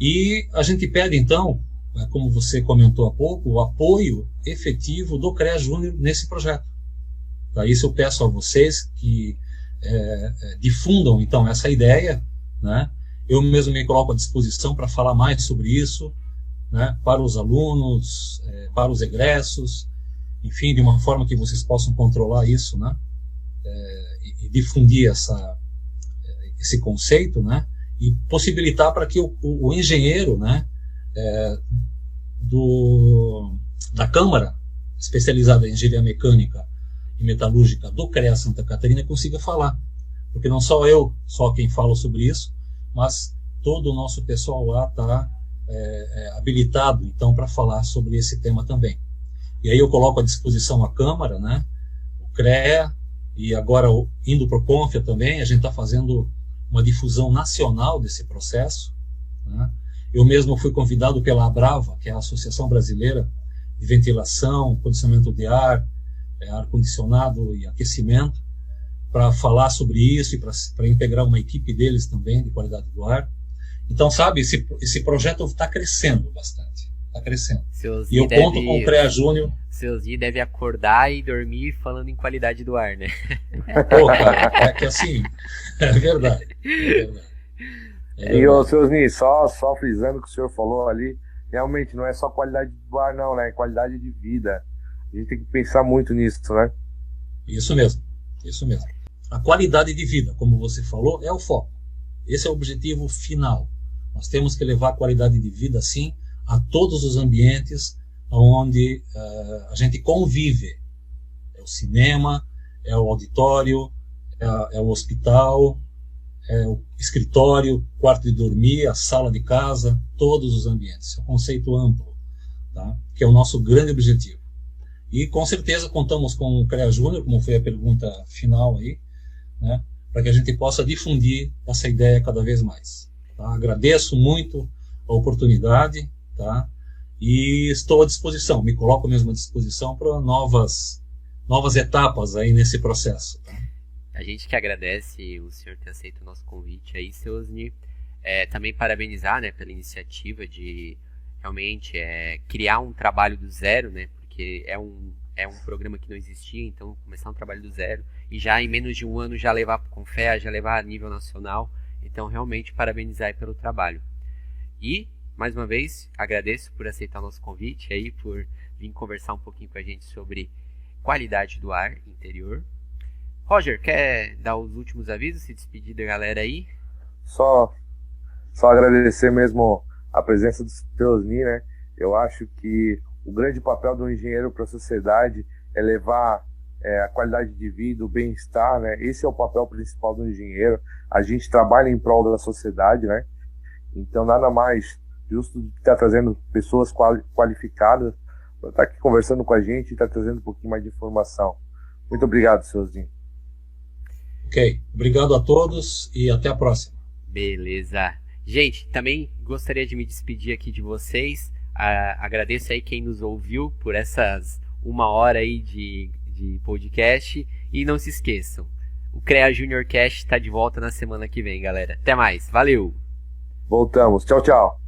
e a gente pede então, como você comentou há pouco, o apoio efetivo do CREA Júnior nesse projeto. Tá? Isso eu peço a vocês que difundam então essa ideia, né? Eu mesmo me coloco à disposição para falar mais sobre isso, né, para os alunos, para os egressos, enfim, de uma forma que vocês possam controlar isso, né, e difundir esse conceito, né, e possibilitar para que o engenheiro, né, da Câmara especializada em engenharia mecânica e metalúrgica do CREA Santa Catarina consiga falar, porque não só quem fala sobre isso, mas todo o nosso pessoal lá está habilitado, então, para falar sobre esse tema também. E aí eu coloco à disposição a Câmara, né, o CREA, e agora indo para o CONFIA também, a gente está fazendo uma difusão nacional desse processo. Né. Eu mesmo fui convidado pela ABRAVA, que é a Associação Brasileira de Ventilação, Condicionamento de Ar, ar-condicionado e aquecimento, para falar sobre isso e para integrar uma equipe deles também de qualidade do ar. Então, sabe, esse projeto está crescendo bastante, está crescendo. E eu conto com o CREA Júnior. Seuzinho deve acordar e dormir falando em qualidade do ar, né? Pô, cara, é que assim, é verdade. E o Seuzinho, só frisando o que o senhor falou ali, realmente não é só qualidade do ar não, né? É qualidade de vida. A gente tem que pensar muito nisso, né? Isso mesmo, isso mesmo. A qualidade de vida, como você falou, é o foco. Esse é o objetivo final. Nós temos que levar a qualidade de vida, sim, a todos os ambientes onde a gente convive. É o cinema, é o auditório, é o hospital, é o escritório, quarto de dormir, a sala de casa, todos os ambientes. É um conceito amplo, tá? Que é o nosso grande objetivo. E com certeza contamos com o CREA Júnior, como foi a pergunta final aí, né, para que a gente possa difundir essa ideia cada vez mais. Tá? Agradeço muito a oportunidade, tá? E estou à disposição, me coloco mesmo à disposição para novas etapas aí nesse processo. Tá? A gente que agradece o senhor ter aceito o nosso convite aí, Seuzinho. Também parabenizar, né, pela iniciativa de realmente criar um trabalho do zero, né, porque é um programa que não existia, então começar um trabalho do zero e já em menos de um ano já levar para o Confea, já levar a nível nacional. Então realmente parabenizar aí pelo trabalho. E, mais uma vez, agradeço por aceitar o nosso convite aí, por vir conversar um pouquinho com a gente sobre qualidade do ar interior. Roger, quer dar os últimos avisos, se despedir da galera aí? Só agradecer mesmo a presença do Teosni, né? Eu acho que o grande papel do engenheiro para a sociedade é levar a qualidade de vida, o bem-estar, né? Esse é o papel principal do engenheiro. A gente trabalha em prol da sociedade, né? Então, nada mais justo do que estar trazendo pessoas qualificadas para estar aqui conversando com a gente e estar trazendo um pouquinho mais de informação. Muito obrigado, Teosni. Ok, obrigado a todos e até a próxima. Beleza. Gente, também gostaria de me despedir aqui de vocês. Agradeço aí quem nos ouviu por essas 1 hora aí de podcast. E não se esqueçam, o CREA Junior Cast está de volta na semana que vem, galera. Até mais, valeu! Voltamos, tchau, tchau!